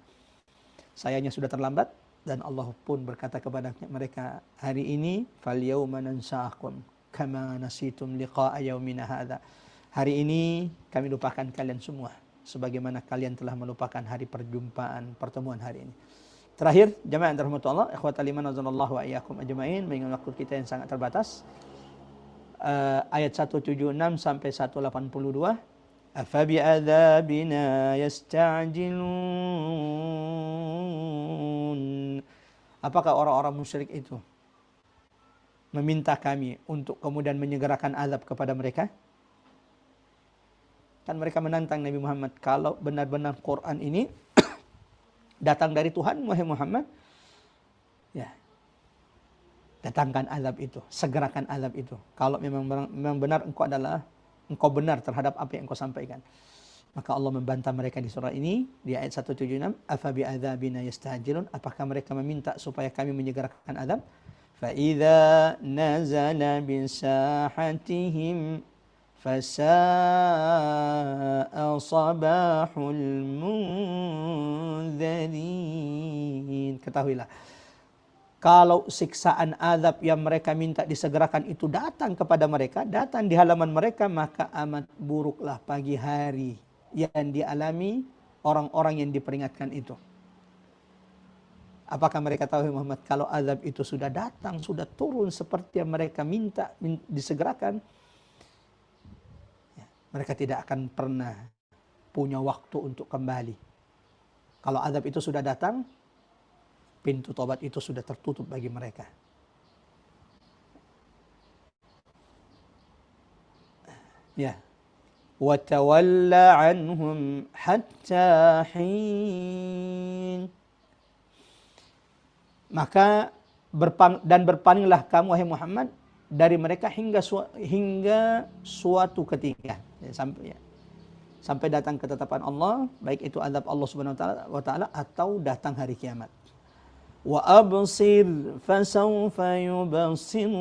Sayangnya sudah terlambat. Dan Allah pun berkata kepada mereka, hari ini falyawma nansaakum kama nasitum liqa'a yaumina hadza. Hari ini kami lupakan kalian semua sebagaimana kalian telah melupakan hari perjumpaan, pertemuan hari ini. Terakhir, jamaah yang dirahmati Allah, ikhwatal iman azanallahu wa iyyakum ajmain, mengingat waktu kita yang sangat terbatas. Ayat 176 sampai 182. Afabi'adzabina yasta'jilun. Apakah orang-orang musyrik itu meminta kami untuk kemudian menyegerakan azab kepada mereka? Kan mereka menantang Nabi Muhammad, kalau benar-benar Quran ini datang dari Tuhan, wahai Muhammad, ya, datangkan azab itu, segerakan azab itu. Kalau memang benar engkau benar terhadap apa yang engkau sampaikan. Maka Allah membantah mereka di surah ini, di ayat 176, afa bi'adzabina yasta'jilun, apakah mereka meminta supaya kami menyegerakan azab? Fa idza nazala bisahatihim fasa'a sabahul mundzirin. Ketahuilah, kalau siksaan azab yang mereka minta disegerakan itu datang kepada mereka, datang di halaman mereka, maka amat buruklah pagi hari yang dialami orang-orang yang diperingatkan itu. Apakah mereka tahu Muhammad, kalau azab itu sudah datang, sudah turun seperti yang mereka minta disegerakan, ya, mereka tidak akan pernah punya waktu untuk kembali. Kalau azab itu sudah datang, pintu tobat itu sudah tertutup bagi mereka. Ya. Wa tawalla anhum hatta hin. Maka berpalinglah kamu wahai Muhammad dari mereka hingga suatu ketika, ya, sampai datang ketetapan Allah, baik itu azab Allah Subhanahu wa taala atau datang hari kiamat. Wa absir fasawfa yubsirun.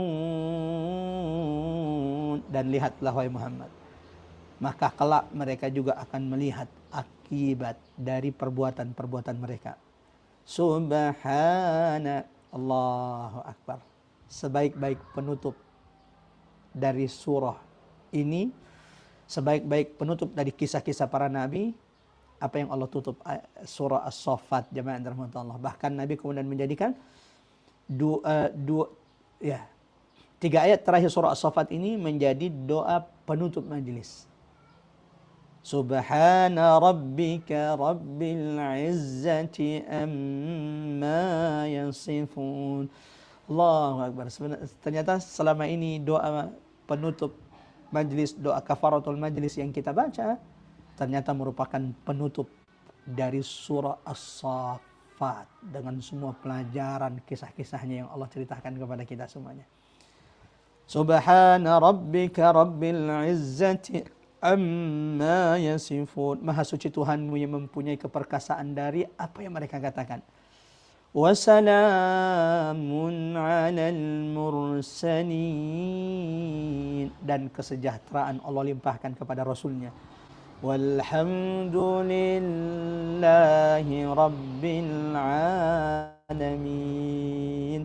Dan lihatlah wahai Muhammad, maka kelak mereka juga akan melihat akibat dari perbuatan-perbuatan mereka. Subhana, Allahu Akbar. Sebaik-baik penutup dari surah ini, sebaik-baik penutup dari kisah-kisah para nabi, apa yang Allah tutup? Surah As-Saffat, jamaah yang dirahmati Allah. Bahkan Nabi kemudian menjadikan ya, 3 ayat terakhir surah As-Saffat ini menjadi doa penutup majelis. Subhana rabbika rabbil izzati amma yasifun. Allahu Akbar. Ternyata selama ini doa penutup majlis, doa kafaratul majlis yang kita baca, ternyata merupakan penutup dari surah As-Saffat dengan semua pelajaran kisah-kisahnya yang Allah ceritakan kepada kita semuanya. Subhana rabbika rabbil izzati amma yasifun. Maha suci Tuhanmu yang mempunyai keperkasaan dari apa yang mereka katakan. Wassalamun alal mursalin. Dan kesejahteraan Allah limpahkan kepada Rasulnya. Walhamdulillahi rabbil alamin.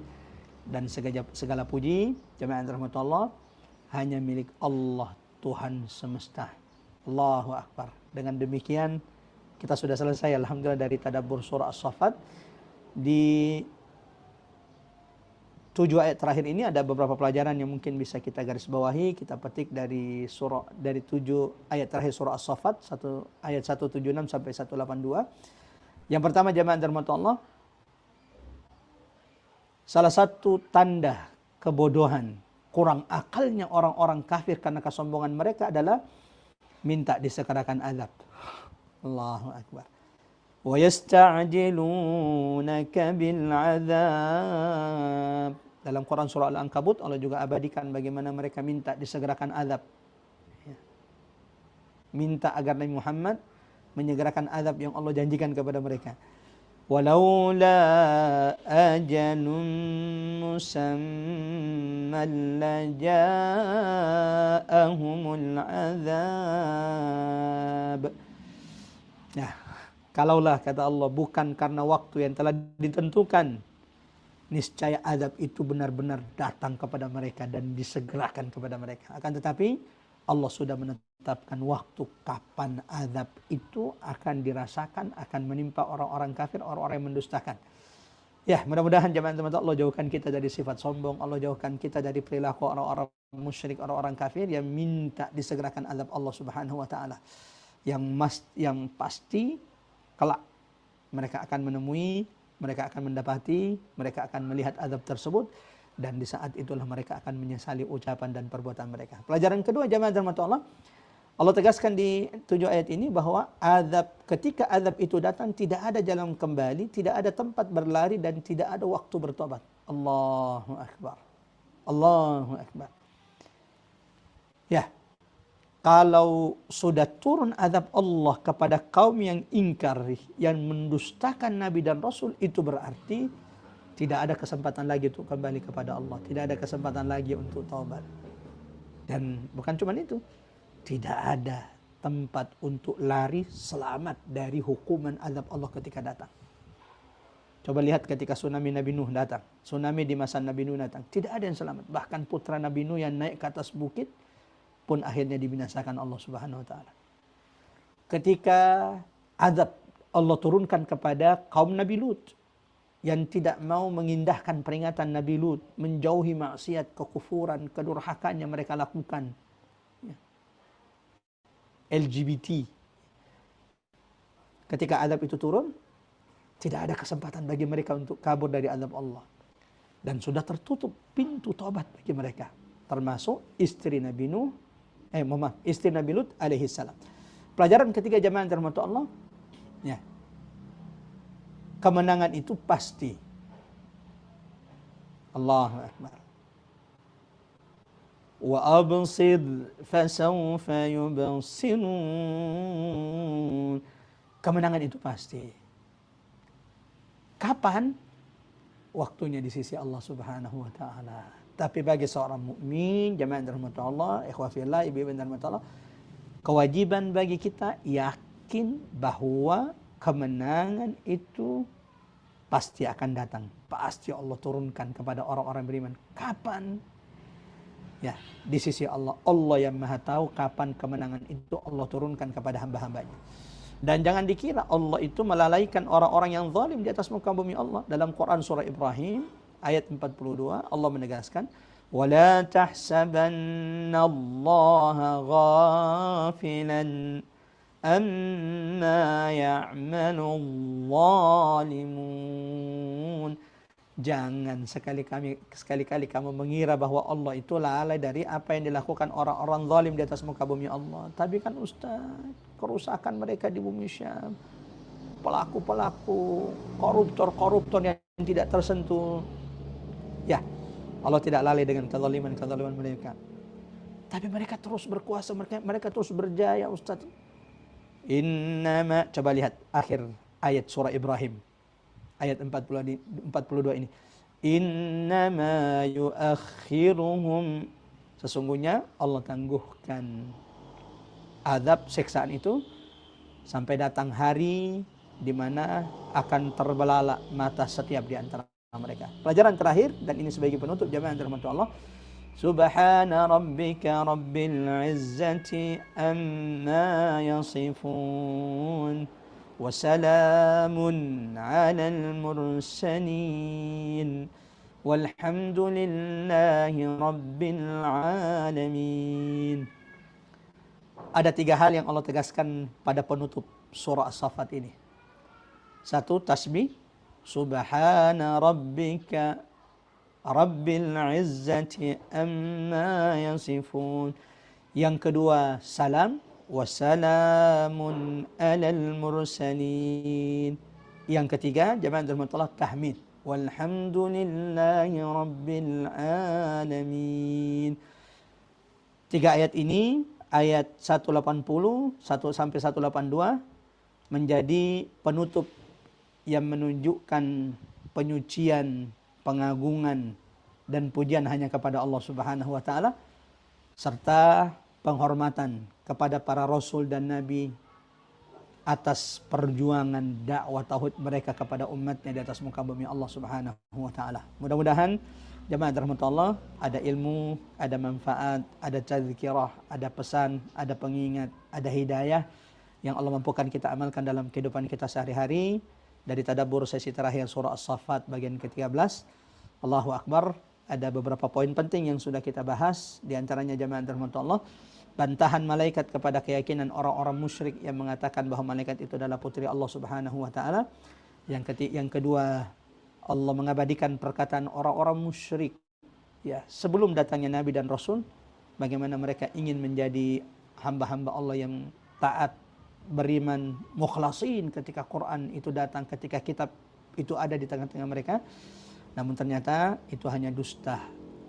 Dan segala puji, jemaah yang dirahmati Allah, hanya milik Allah, Tuhan semesta. Allahu Akbar. Dengan demikian kita sudah selesai alhamdulillah dari tadabbur surah As-Saffat. Di 7 ayat terakhir ini ada beberapa pelajaran yang mungkin bisa kita garis bawahi, kita petik dari 7 ayat terakhir surah As-Saffat, ayat 176 sampai 182. Yang pertama, jemaah dirahmati Allah, salah satu tanda kebodohan, kurang akalnya orang-orang kafir karena kesombongan mereka adalah minta disegerakan azab. Allahu Akbar. Wa yasta'jilunaka bil azab. Dalam Quran surah Al-Ankabut Allah juga abadikan bagaimana mereka minta disegerakan azab. Minta agar Nabi Muhammad menyegerakan azab yang Allah janjikan kepada mereka. Walaula ajalun musamman laja'ahumul azab. Nah, kalaulah kata Allah bukan karena waktu yang telah ditentukan, niscaya azab itu benar-benar datang kepada mereka dan disegerakan kepada mereka. Akan tetapi Allah sudah menetapkan waktu kapan azab itu akan dirasakan, akan menimpa orang-orang kafir, orang-orang yang mendustakan. Ya, mudah-mudahan jemaah teman-teman Allah jauhkan kita dari sifat sombong, Allah jauhkan kita dari perilaku orang-orang musyrik, orang-orang kafir yang minta disegerakan azab Allah Subhanahu wa taala. Yang pasti kelak mereka akan menemui, mereka akan mendapati, mereka akan melihat azab tersebut, dan di saat itulah mereka akan menyesali ucapan dan perbuatan mereka. Pelajaran kedua, jemaah dirahmati Allah, Allah tegaskan di 7 ayat ini bahwa ketika azab itu datang tidak ada jalan kembali, tidak ada tempat berlari, dan tidak ada waktu bertobat. Allahu Akbar. Allahu Akbar. Ya, kalau sudah turun azab Allah kepada kaum yang ingkar, yang mendustakan Nabi dan Rasul, itu berarti tidak ada kesempatan lagi untuk kembali kepada Allah. Tidak ada kesempatan lagi untuk taubat. Dan bukan cuma itu, tidak ada tempat untuk lari selamat dari hukuman azab Allah ketika datang. Coba lihat ketika tsunami Nabi Nuh datang. Tsunami di masa Nabi Nuh datang. Tidak ada yang selamat. Bahkan putra Nabi Nuh yang naik ke atas bukit pun akhirnya dibinasakan Allah Subhanahu wa taala. Ketika azab Allah turunkan kepada kaum Nabi Lut yang tidak mau mengindahkan peringatan Nabi Lut, menjauhi maksiat, kekufuran, kedurhakaan yang mereka lakukan. LGBT. Ketika azab itu turun, tidak ada kesempatan bagi mereka untuk kabur dari azab Allah. Dan sudah tertutup pintu taubat bagi mereka. Termasuk istri Nabi Lut alaihi salam. Pelajaran ketiga jemaah dirahmati Allah, ya. Kemenangan itu pasti. Allahu Akbar. Wa absir fasawfa yubsirun. Kemenangan itu pasti. Kapan? Waktunya di sisi Allah Subhanahu wa taala. Tapi bagi seorang mukmin, jemaah dirahmati Allah, ikhwah fillah, ibu-ibu dirahmati Allah, kewajiban bagi kita yakin bahwa kemenangan itu pasti akan datang. Pasti Allah turunkan kepada orang-orang beriman. Kapan? Ya, di sisi Allah. Allah yang Maha tahu kapan kemenangan itu Allah turunkan kepada hamba-hambanya. Dan jangan dikira Allah itu melalaikan orang-orang yang zalim di atas muka bumi Allah. Dalam Quran surah Ibrahim ayat 42 Allah menegaskan, "Wala tahsabanna Allah ghafilan amma ya'malu zalimun." Jangan sekali-kali kamu mengira bahwa Allah itu lalai dari apa yang dilakukan orang-orang zalim di atas muka bumi Allah. Tapi kan Ustaz, kerusakan mereka di bumi Syam, pelaku-pelaku, koruptor-koruptor yang tidak tersentuh. Ya, Allah tidak lalai dengan kezaliman mereka. Tapi mereka terus berkuasa, mereka terus berjaya Ustaz. Coba lihat akhir ayat surah Ibrahim. Ayat 42 ini. Innama yuakhiruhum. Sesungguhnya Allah tangguhkan azab siksaan itu sampai datang hari di mana akan terbelalak mata setiap di antara mereka. Pelajaran terakhir dan ini sebagai penutup jamaah yang dirahmati Allah. Subhana rabbika rabbil izzati amma yasifun. وسلام على المرسلين والحمد لله رب العالمين. Ada 3 hal yang Allah tegaskan pada penutup surah As-Saffat ini. 1, tasbih, subhana rabbika rabbil izzati amma yasifun. Yang kedua, salam, wassalamun alal mursalin. Yang ketiga, jamaah dirahmatullah, tahmid, walhamdulillahi rabbil alamin. 3 ayat ini, ayat 180 sampai 182 menjadi penutup yang menunjukkan penyucian, pengagungan dan pujian hanya kepada Allah Subhanahu wa taala serta penghormatan kepada para rasul dan nabi atas perjuangan dakwah tauhid mereka kepada umatnya di atas muka bumi Allah Subhanahu wa taala. Mudah-mudahan jemaah rahmatullah ada ilmu, ada manfaat, ada tazkirah, ada pesan, ada pengingat, ada hidayah yang Allah mampukan kita amalkan dalam kehidupan kita sehari-hari. Dari tadabbur sesi terakhir surah As-Saffat bagian ke-13. Allahu Akbar. Ada beberapa poin penting yang sudah kita bahas, di antaranya jemaah rahmatullah, bantahan malaikat kepada keyakinan orang-orang musyrik yang mengatakan bahwa malaikat itu adalah putri Allah Subhanahu wa taala. Yang kedua, Allah mengabadikan perkataan orang-orang musyrik ya sebelum datangnya nabi dan rasul, bagaimana mereka ingin menjadi hamba-hamba Allah yang taat, beriman, mukhlasin ketika Quran itu datang, ketika kitab itu ada di tengah-tengah mereka. Namun ternyata itu hanya dusta,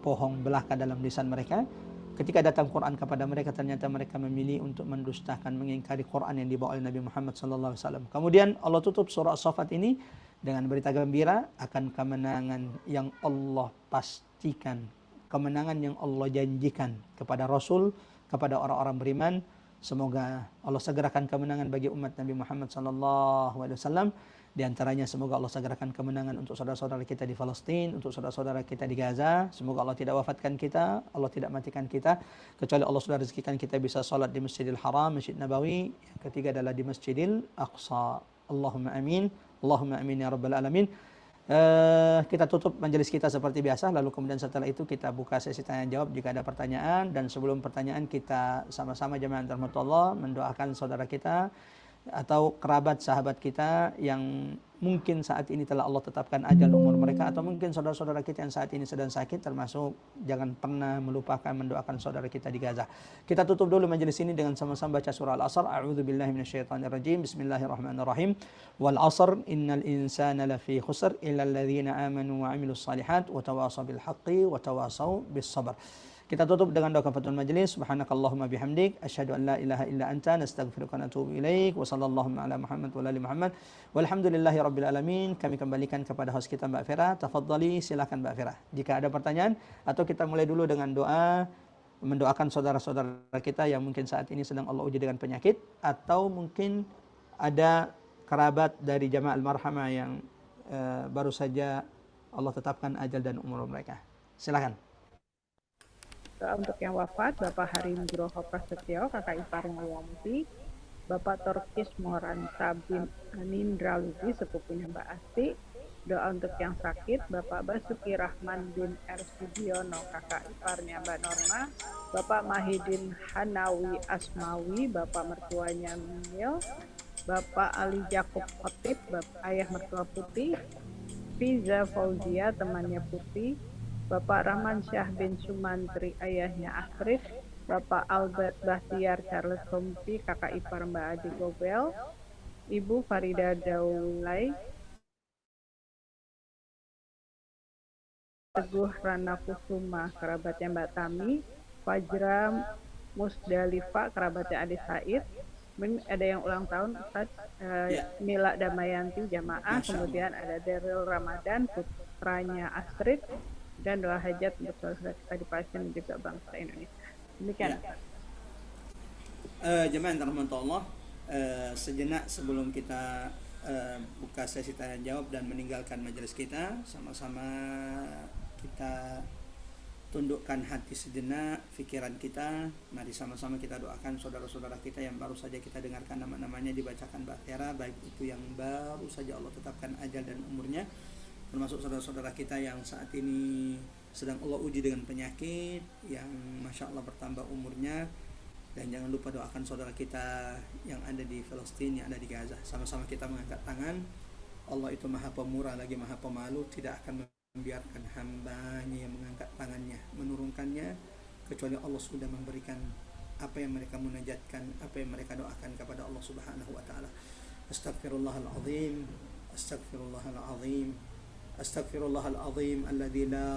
bohong belaka dalam lisan mereka. Ketika datang Quran kepada mereka, ternyata mereka memilih untuk mendustakan, mengingkari Quran yang dibawa oleh Nabi Muhammad SAW. Kemudian Allah tutup surah As-Saffat ini dengan berita gembira akan kemenangan yang Allah pastikan, kemenangan yang Allah janjikan kepada Rasul, kepada orang-orang beriman. Semoga Allah segerakan kemenangan bagi umat Nabi Muhammad SAW. Di antaranya semoga Allah segerakan kemenangan untuk saudara-saudara kita di Palestina, untuk saudara-saudara kita di Gaza. Semoga Allah tidak wafatkan kita, Allah tidak matikan kita, kecuali Allah sudah rezekikan kita bisa salat di Masjidil Haram, Masjid Nabawi. Yang ketiga adalah di Masjidil Aqsa. Allahumma amin. Allahumma amin ya rabbal alamin. Kita tutup majelis kita seperti biasa, lalu kemudian setelah itu kita buka sesi tanya jawab jika ada pertanyaan. Dan sebelum pertanyaan, kita sama-sama jemaah rahmatullah mendoakan saudara kita atau kerabat sahabat kita yang mungkin saat ini telah Allah tetapkan ajal umur mereka, atau mungkin saudara-saudara kita yang saat ini sedang sakit, termasuk jangan pernah melupakan mendoakan saudara kita di Gaza. Kita tutup dulu majelis ini dengan sama-sama baca surah Al-Asr. A'udzubillahi minasyaitonirrajim. Bismillahirrahmanirrahim. Wal 'asr innal insana lafi khusr illa alladzina amanu wa 'amilus shalihat wa tawasaw bil haqqi wa tawasaw bis sabr. Kita tutup dengan doa kafatul majlis. Subhanakallahumma bihamdik asyhadu an la ilaha illa anta nastaghfiruka wa natubu ilaik. Wa sallallahu ala Muhammad wa ali Muhammad. Walhamdulillahi rabbil alamin. Kami kembalikan kepada host kita Mbak Vera. Tafadhali, silakan Mbak Vera. Jika ada pertanyaan, atau kita mulai dulu dengan doa mendoakan saudara-saudara kita yang mungkin saat ini sedang Allah uji dengan penyakit, atau mungkin ada kerabat dari Jamaah Al-Marhamah yang baru saja Allah tetapkan ajal dan umur mereka. Silakan. Doa untuk yang wafat, Bapak Hari Nugroho Prasetyo, kakak iparnya Yanti, Bapak Torkis Moranta bin Nindra Lubis, sepupunya Mbak Asti. Doa untuk yang sakit, Bapak Basuki Rahman bin R. Sudiono, kakak iparnya Mbak Norma, Bapak Mahidin Hanawi Asmawi, Bapak mertuanya Mil, Bapak Ali Jakob Khotib, Bapak ayah mertua Putih, Fiza Fauzia, temannya Putih, Bapak Rahman Syah bin Sumantri, ayahnya Astrid, Bapak Albert Bahtiar Charles Kompi, kakak ipar Mbak Adi Gobel, Ibu Farida Daulay, Teguh Rana Kusuma, kerabatnya Mbak Tami, Fajra Musdalifa, kerabatnya Adi Said. Ada yang ulang tahun, Ustaz, Mila Damayanti jamaah, kemudian ada Daryl Ramadan, putranya Astrid, dan doa hajat untuk saudara kita di Palestina dan juga bangsa Indonesia. Demikian. Jemaah yang rahmatullah, sejenak sebelum kita buka sesi tanya jawab dan meninggalkan majelis kita, sama-sama kita tundukkan hati sejenak, pikiran kita. Mari sama-sama kita doakan saudara-saudara kita yang baru saja kita dengarkan nama-namanya dibacakan Bahtera, baik itu yang baru saja Allah tetapkan ajal dan umurnya, termasuk saudara-saudara kita yang saat ini sedang Allah uji dengan penyakit yang Masya Allah bertambah umurnya. Dan jangan lupa doakan saudara kita yang ada di Palestina, yang ada di Gaza. Sama-sama kita mengangkat tangan. Allah itu maha pemurah lagi maha pemalu, tidak akan membiarkan hambanya yang mengangkat tangannya menurunkannya kecuali Allah sudah memberikan apa yang mereka munajatkan, apa yang mereka doakan kepada Allah Subhanahu wa taala. Astaghfirullahalazim, astaghfirullahalazim, astaghfirullahalazim alladzi la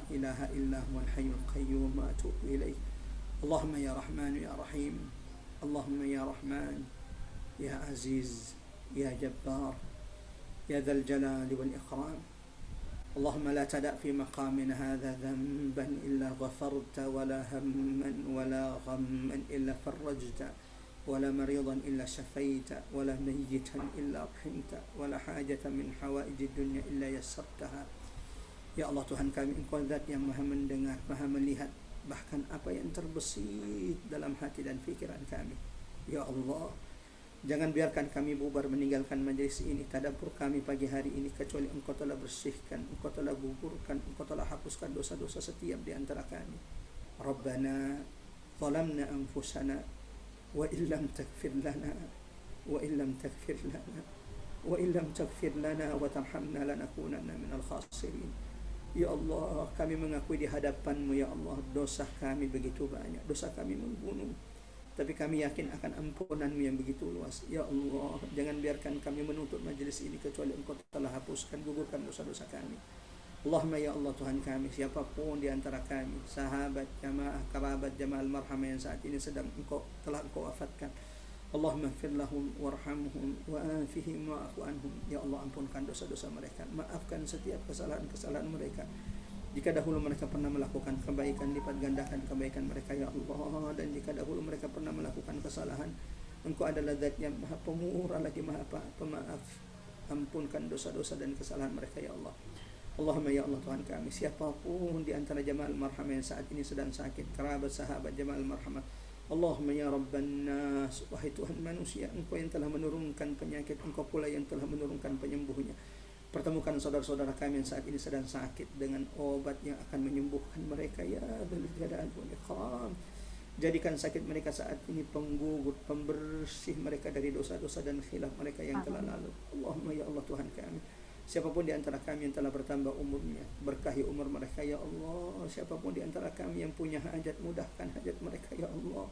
ilaha illa huwal hayyul qayyum wa atubu ilaih. Allahumma ya Rahman ya Rahim, Allahumma ya Rahman ya Aziz ya Jabbar ya Dzal Jalali wal Ikram. اللهم لا تدع في مقامنا هذا ذنبا إلا غفرت ولا هما ولا غما إلا فرجت ولا مريضا إلا شفيت ولا ميتا إلا رحمت ولا حاجة من حوائج الدنيا إلا يسرتها. Ya Allah, Tuhan kami, Engkau zat yang maha mendengar, maha melihat bahkan apa yang terbesit dalam hati dan pikiran kami. Ya Allah, jangan biarkan kami bubar meninggalkan majelis ini, tadabbur kami pagi hari ini, kecuali Engkau telah bersihkan, Engkau telah gugurkan, Engkau telah hapuskan dosa-dosa setiap di antara kami. Rabbana zalamna anfusana wa illam taghfir lana wa illam taghfir lana wa illam taghfir lana wa tarhamna lanakunanna minal khasirin. Ya Allah, kami mengakui di hadapan-Mu ya Allah, dosa kami begitu banyak, dosa kami menggunung. Tapi kami yakin akan ampunan-Mu yang begitu luas. Ya Allah, jangan biarkan kami menutup majelis ini kecuali Engkau telah hapuskan, gugurkan dosa-dosa kami. Allahumma ya Allah Tuhan kami, siapapun di antara kami, sahabat, jamaah, kerabat, jamaah al-marhamah yang saat ini sedang telah Engkau wafatkan, Allahumma ighfir lahum warhamhum wa'afihim wa'afu anhum. Ya Allah, ampunkan dosa-dosa mereka, maafkan setiap kesalahan-kesalahan mereka. Jika dahulu mereka pernah melakukan kebaikan, lipat gandakan kebaikan mereka ya Allah. Dan jika dahulu mereka pernah melakukan kesalahan, Engkau adalah zat yang maha pemurah lagi maha pemaaf. Ampunkan dosa-dosa dan kesalahan mereka ya Allah. Allahumma ya Allah Tuhan kami, siapapun di antara jamaah al-marhamah yang saat ini sedang sakit, kerabat, sahabat jamaah al-marhamah, Allahumma ya Rabban nas, wahai Tuhan manusia, Engkau yang telah menurunkan penyakit, Engkau pula yang telah menurunkan penyembuhnya. Pertemukan saudara-saudara kami yang saat ini sedang sakit dengan obat yang akan menyembuhkan mereka ya Dzal Jalali wal Ikram. Jadikan sakit mereka saat ini penggugur, pembersih mereka dari dosa-dosa dan khilaf mereka yang telah lalu. Allahumma ya Allah Tuhan kami, siapapun di antara kami yang telah bertambah umurnya, berkahi umur mereka ya Allah. Siapapun di antara kami yang punya hajat, mudahkan hajat mereka ya Allah.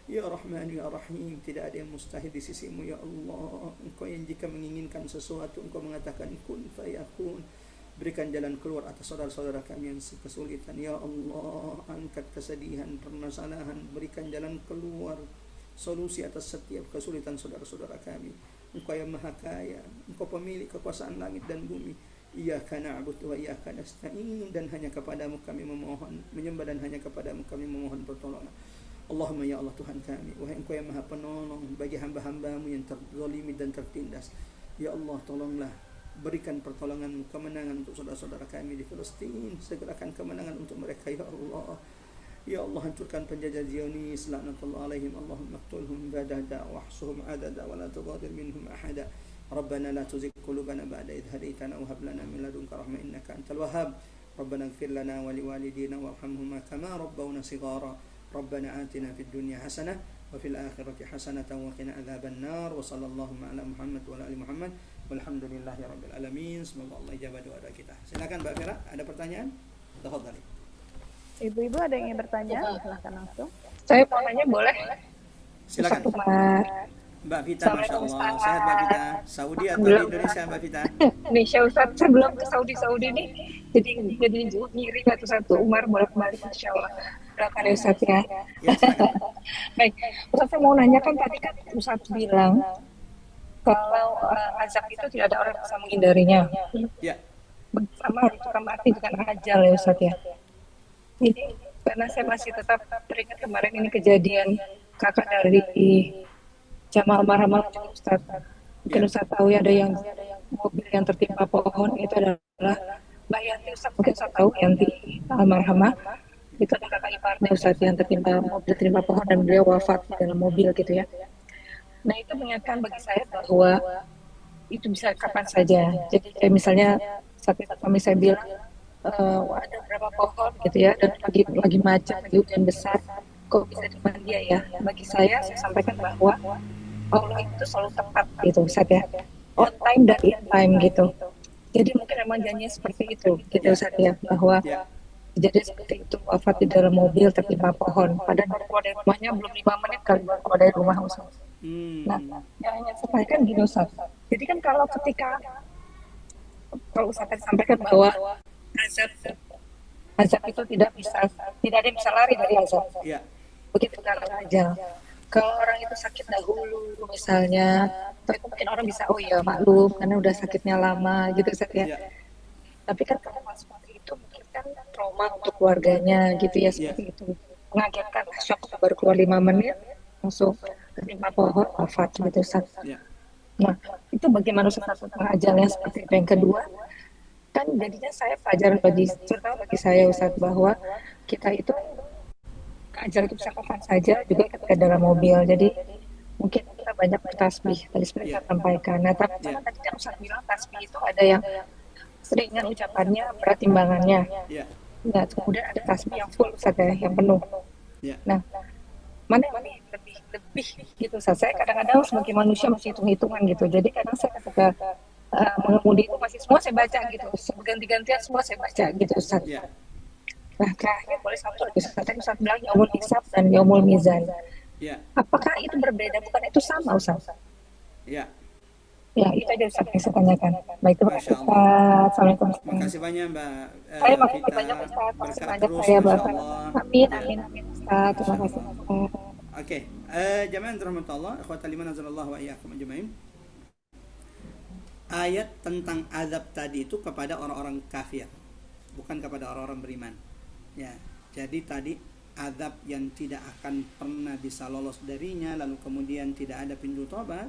Ya Rahman ya Rahim, tidak ada yang mustahil di sisi-Mu ya Allah. Engkau yang jika menginginkan sesuatu, Engkau mengatakan kun fayakun. Berikan jalan keluar atas saudara-saudara kami yang kesulitan ya Allah. Angkat kesedihan, permasalahan, berikan jalan keluar, solusi atas setiap kesulitan saudara-saudara kami. Engkau yang maha kaya, Engkau pemilik kekuasaan langit dan bumi. Iyyaka na'budu wa iyyaka nasta'in, dan hanya kepadamu kami memohon menyembah, dan hanya kepadamu kami memohon pertolongan. Allahumma ya Allah Tuhan kami, wahai Engkau yang maha penolong bagi hamba-hamba-Mu yang terzalimi dan tertindas. Ya Allah, tolonglah, berikan pertolongan-Mu, kemenangan untuk saudara-saudara kami di Palestina. Segerakan kemenangan untuk mereka ya Allah. Ya Allah, hancurkan penjajah Zionis, laknatullah alaihim, Allahumma qtulhum badada wahsuhum adada wa la tughadir minhum ahada. Rabbana la tuzigh qulubana ba'da idh hadaytana wa hab lana min ladunka rahmah innaka antal wahhab. Rabbana ighfir lana wa liwalidina warhamhuma kama rabbawna shighara. Rabbana atina fid dunya hasanah wa fil akhirati hasanatan wa qina adzaban nar. Wa sallallahu ala Muhammad wa ala ali Muhammad. Walhamdulillahi rabbil alamin. Semoga Allah ijabah doa kita. Silakan Mbak Fira, ada pertanyaan? Tafadhali. Ibu-ibu ada yang ingin bertanya? Silahkan langsung. Saya mau nanya boleh? Silakan. Mbak Vita, Masya Allah. Sehat Mbak Vita? Saudi atau di Indonesia Mbak Vita? Indonesia Ustaz, saya belum ke Saudi nih. Jadi ngiri satu-satu. Umar boleh kembali Masya Allah. Doakan ya Ustaz ya. Ya, silakan. Baik, Ustaz saya mau nanya kan tadi kan Ustaz bilang kalau azab itu tidak ada orang yang bisa menghindarinya. Ya. Sama harus kita mati dengan ajal ya Ustaz ya. Ini karena saya masih tetap teringat kemarin ini kejadian kakak dari Jamaah Marhamal Ustaz. Mungkin Ustaz tahu ya ada yang mobil yang tertimpa pohon itu adalah Mbak Yanti Ustaz, mungkin Ustaz tahu Yanti almarhamah. Itu ada kakak iparnya Ustaz yang tertimpa pohon dan beliau wafat di dalam mobil gitu ya. Nah itu mengingatkan bagi saya bahwa itu bisa kapan saja. Jadi kayak misalnya saat itu kami saya bilang ada berapa pohon gitu ya dan lagi macet, lagi hujan besar, kok bisa depan dia ya. Bagi saya sampaikan bahwa Allah itu selalu tepat gitu Ustaz ya, on time dan in time gitu. Jadi mungkin memang janjinya seperti itu gitu Ustaz ya, bahwa kejadian seperti itu, wafat di dalam mobil tertimpa pohon, padahal baru keluar dari rumahnya belum 5 menit kali baru keluar dari rumah Ustaz. Nah yang hanya sampaikan gini Ustaz, jadi kan kalau Ustaz tadi sampaikan bahwa azab itu tidak ada yang bisa lari dari azab. Yeah. Begitu kalau ajal. Kalau orang itu sakit dahulu misalnya, tapi mungkin orang bisa oh ya maklum karena udah sakitnya lama gitu Ustaz ya. Yeah. Tapi kan kalau seperti itu mungkin kan trauma untuk keluarganya gitu ya seperti itu. Mengagetkan, shock baru keluar 5 menit langsung ketimpa pohon wafat gitu Ustaz. Yeah. Nah, itu bagaimana Ustaz mengajarnya seperti itu. Yang kedua, kan jadinya saya pelajaran terutama bagi saya Ustaz bahwa kita itu keajar itu bisa kapan saja juga ketika dalam mobil. Jadi mungkin kita banyak bertasbih tadi seperti saya sampaikan. Nah tapi tadi kan Ustaz bilang tasbih itu ada yang seringan ucapannya, berat timbangannya. Nah kemudian ada tasbih yang full Ustaz ya, yang penuh. Nah mana yang lebih gitu Ustaz. Saya kadang-kadang sebagai manusia masih hitung-hitungan gitu. Jadi kadang saya ketika mengemudi itu masih semua saya baca gitu, ganti-gantian semua saya baca gitu Ustaz. Nah terakhir boleh satu lagi Ustaz bilang yaumul hisab dan yaumul mizan. Apakah itu berbeda? Bukan itu sama Ustaz? Ya itu aja Ustaz yang saya tanyakan. Baik, terima kasih Ustaz. Assalamualaikum. Terima kasih banyak Mbak saya makasih banyak Ustaz. Makasih banyak saya Bapak. Amin Ustaz. Terima kasih Ustaz. Oke, jamaah rahmatullah, ikhwatal iman azallahu wa iyyakum ajmain. Ayat tentang azab tadi itu kepada orang-orang kafir, bukan kepada orang-orang beriman. Ya, jadi tadi azab yang tidak akan pernah bisa lolos darinya, lalu kemudian tidak ada pintu tobat,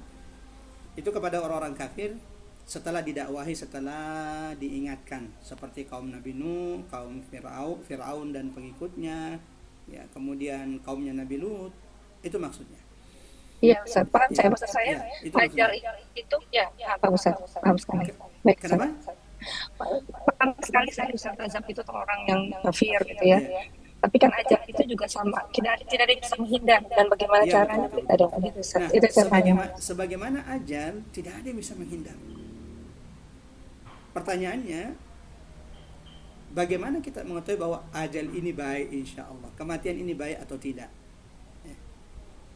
itu kepada orang-orang kafir setelah didakwahi, setelah diingatkan, seperti kaum Nabi Nuh, kaum Fir'aun dan pengikutnya, ya, kemudian kaumnya Nabi Lut, itu maksudnya. Iya, Ustaz. Paham saya, maksud saya ajal itu ya apa Ustaz? Paham sekali. Baik, kenapa? Paham sekali saya Ustaz, azab itu orang yang kafir gitu ya. Tapi kan ajal itu juga sama. Tidak ada yang bisa menghindar dan bagaimana caranya tidak ada gitu Ustaz. Nah, itu sebagaimana ajal tidak ada yang bisa menghindar. Pertanyaannya, bagaimana kita mengetahui bahwa ajal ini baik insya Allah, kematian ini baik atau tidak?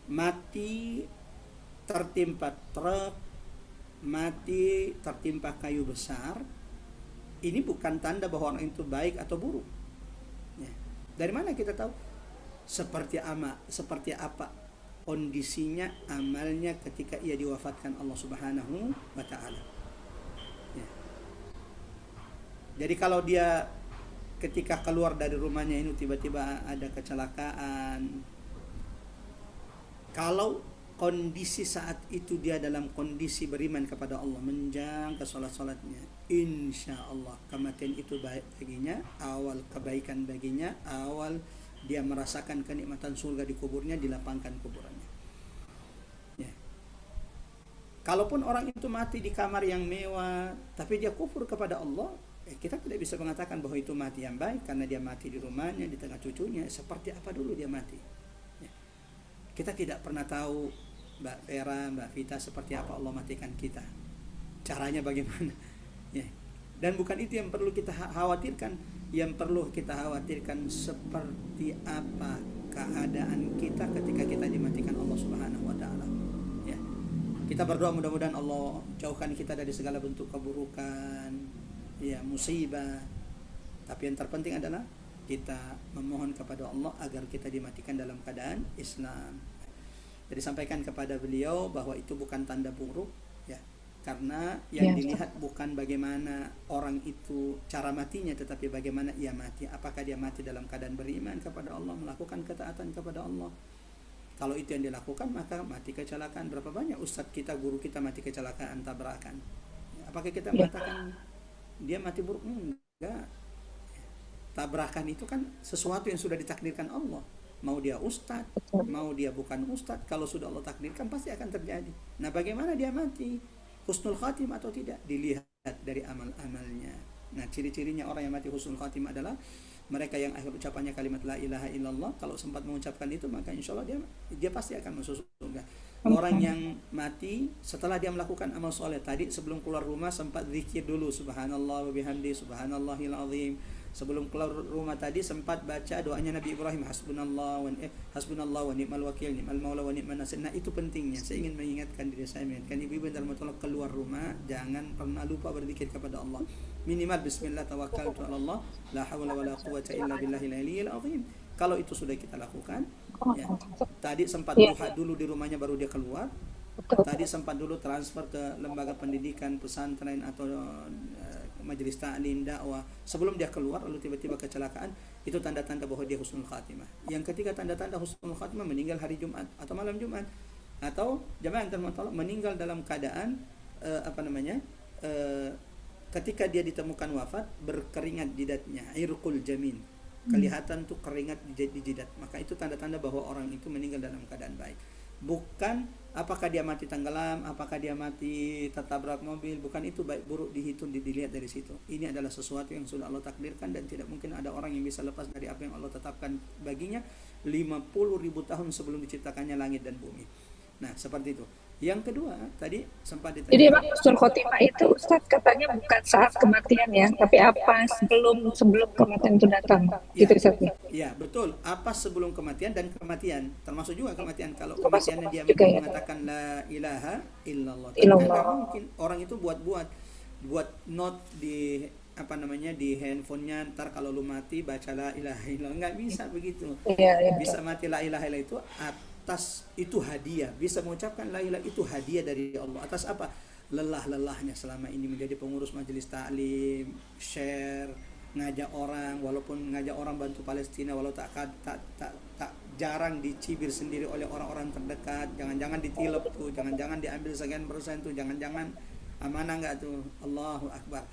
Mati tertimpa truk, mati tertimpa kayu besar, ini bukan tanda bahwa orang itu baik atau buruk. Ya. Dari mana kita tahu? Seperti apa kondisinya, amalnya ketika ia diwafatkan Allah Subhanahu wa Ta'ala. Ya. Jadi kalau dia ketika keluar dari rumahnya ini tiba-tiba ada kecelakaan, kalau kondisi saat itu dia dalam kondisi beriman kepada Allah, menjaga salat-salatnya, insya Allah kematian itu baik baginya, awal kebaikan baginya, awal dia merasakan kenikmatan surga di kuburnya, dilapangkan kuburannya. Ya. Kalaupun orang itu mati di kamar yang mewah, tapi dia kufur kepada Allah, kita tidak bisa mengatakan bahwa itu mati yang baik, karena dia mati di rumahnya, di tengah cucunya. Seperti apa dulu dia mati? Ya. Kita tidak pernah tahu, Mbak Vera, Mbak Vita, seperti apa Allah matikan kita. Caranya bagaimana? Ya. Dan bukan itu yang perlu kita khawatirkan. Yang perlu kita khawatirkan seperti apa keadaan kita ketika kita dimatikan Allah Subhanahu wa taala. Ya. Kita berdoa mudah-mudahan Allah jauhkan kita dari segala bentuk keburukan, ya, musibah. Tapi yang terpenting adalah kita memohon kepada Allah agar kita dimatikan dalam keadaan Islam. Jadi sampaikan kepada beliau bahwa itu bukan tanda buruk, ya. Karena yang dilihat bukan bagaimana orang itu cara matinya, tetapi bagaimana ia mati. Apakah dia mati dalam keadaan beriman kepada Allah, melakukan ketaatan kepada Allah. Kalau itu yang dilakukan, maka mati kecelakaan. Berapa banyak ustadz kita, guru kita mati kecelakaan, tabrakan. Apakah kita mengatakan dia mati buruk? Enggak. Tabrakan itu kan sesuatu yang sudah ditakdirkan Allah. Mau dia ustadz, mau dia bukan ustadz, kalau sudah Allah takdirkan pasti akan terjadi. Nah, bagaimana dia mati? Husnul khatim atau tidak? Dilihat dari amal-amalnya. Nah, ciri-cirinya orang yang mati husnul khatim adalah mereka yang akhir ucapannya kalimat la ilaha illallah. Kalau sempat mengucapkan itu, maka insya Allah dia pasti akan masuk surga. Orang yang mati setelah dia melakukan amal soleh tadi, sebelum keluar rumah sempat zikir dulu, subhanallah wa bihamdi, subhanallahil azim. Sebelum keluar rumah tadi sempat baca doanya Nabi Ibrahim, hasbunallah wa ni'mal wakil, ni'mal maula wa ni'man nasir. Nah, itu pentingnya. Saya ingin mengingatkan diri saya, mengingatkan ibu-ibu dan rahmatullah, keluar rumah jangan pernah lupa berzikir kepada Allah. Minimal bismillah tawakkaltu 'ala Allah, la haula wala quwwata illa billahil aliyyil azim. Kalau itu sudah kita lakukan, ya. Tadi sempat duha dulu di rumahnya baru dia keluar. Tadi sempat dulu transfer ke lembaga pendidikan, pesantren atau majelis ta'lim, dakwah. Sebelum dia keluar lalu tiba-tiba kecelakaan, itu tanda-tanda bahwa dia husnul khatimah. Yang ketiga tanda-tanda husnul khatimah, meninggal hari Jumat atau malam Jumat, atau jemaah yang terhormat, meninggal dalam keadaan ketika dia ditemukan wafat berkeringat jidatnya, irqul jamin. Kelihatan tuh keringat di jidat. Maka itu tanda-tanda bahwa orang itu meninggal dalam keadaan baik. Bukan apakah dia mati tenggelam, apakah dia mati tertabrak mobil, bukan itu baik buruk dihitung, dilihat dari situ. Ini adalah sesuatu yang sudah Allah takdirkan dan tidak mungkin ada orang yang bisa lepas dari apa yang Allah tetapkan baginya 50.000 tahun sebelum diciptakannya langit dan bumi. Nah, seperti itu. Yang kedua, tadi sempat ditanya. Jadi Pak, husnul khotimah itu Ustaz katanya bukan saat kematian ya, tapi apa sebelum kematian itu datang. Ya, gitu Ustaz. Ya, betul. Apa sebelum kematian dan kematian, termasuk juga kematian. Kalau kematiannya dia mengatakan la ilaha illallah. Tidak mungkin orang itu buat note di di handphonenya, ntar kalau lu mati baca la ilaha illallah. Nggak bisa begitu. Bisa mati la ilaha illallah itu atas itu hadiah, bisa mengucapkan la ilaha itu hadiah dari Allah. Atas apa? Lelah-lelahnya selama ini menjadi pengurus majelis taklim, share, ngajak orang, walaupun ngajak orang bantu Palestina, walau tak jarang dicibir sendiri oleh orang-orang terdekat. Jangan-jangan ditilep tuh, jangan-jangan diambil sekian persen tuh, jangan-jangan amanah enggak tuh. Allahu Akbar.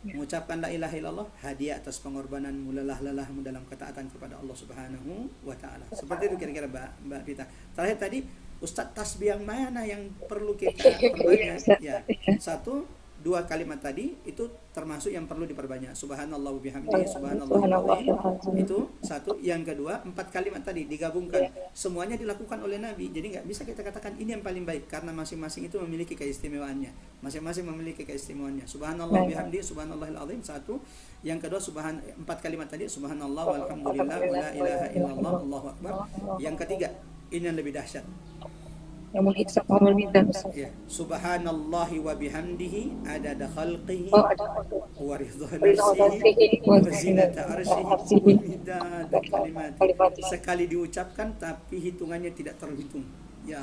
Mengucapkan la ilaha illallah hadiah atas pengorbananmu, lelah-lelahmu dalam ketaatan kepada Allah Subhanahu wa taala. Seperti itu kira-kira Mbak Vita. Terakhir tadi Ustaz, tasbih yang mana yang perlu kita perbanyak? Ya, 1-2 kalimat tadi itu termasuk yang perlu diperbanyak. Subhanallah wa bihamdihi, subhanallah. Itu satu. Yang kedua, 4 kalimat tadi digabungkan. Semuanya dilakukan oleh Nabi. Jadi nggak bisa kita katakan ini yang paling baik, karena masing-masing itu memiliki keistimewaannya. Masing-masing memiliki keistimewaannya. Subhanallah wa bihamdihi, subhanallahil azim. Satu. Yang kedua 4 kalimat tadi, subhanallah walhamdulillah wa la ilaha illallah, Allahu akbar. Yang ketiga, ini yang lebih dahsyat. Yang menghisap amal mizan. Ya, subhanallahi wa bihamdihi adada khalqihi wa ridha nafsihi wa zinata arsyihi wa midada kalimatihi. Sekali diucapkan tapi hitungannya tidak terhitung. Ya,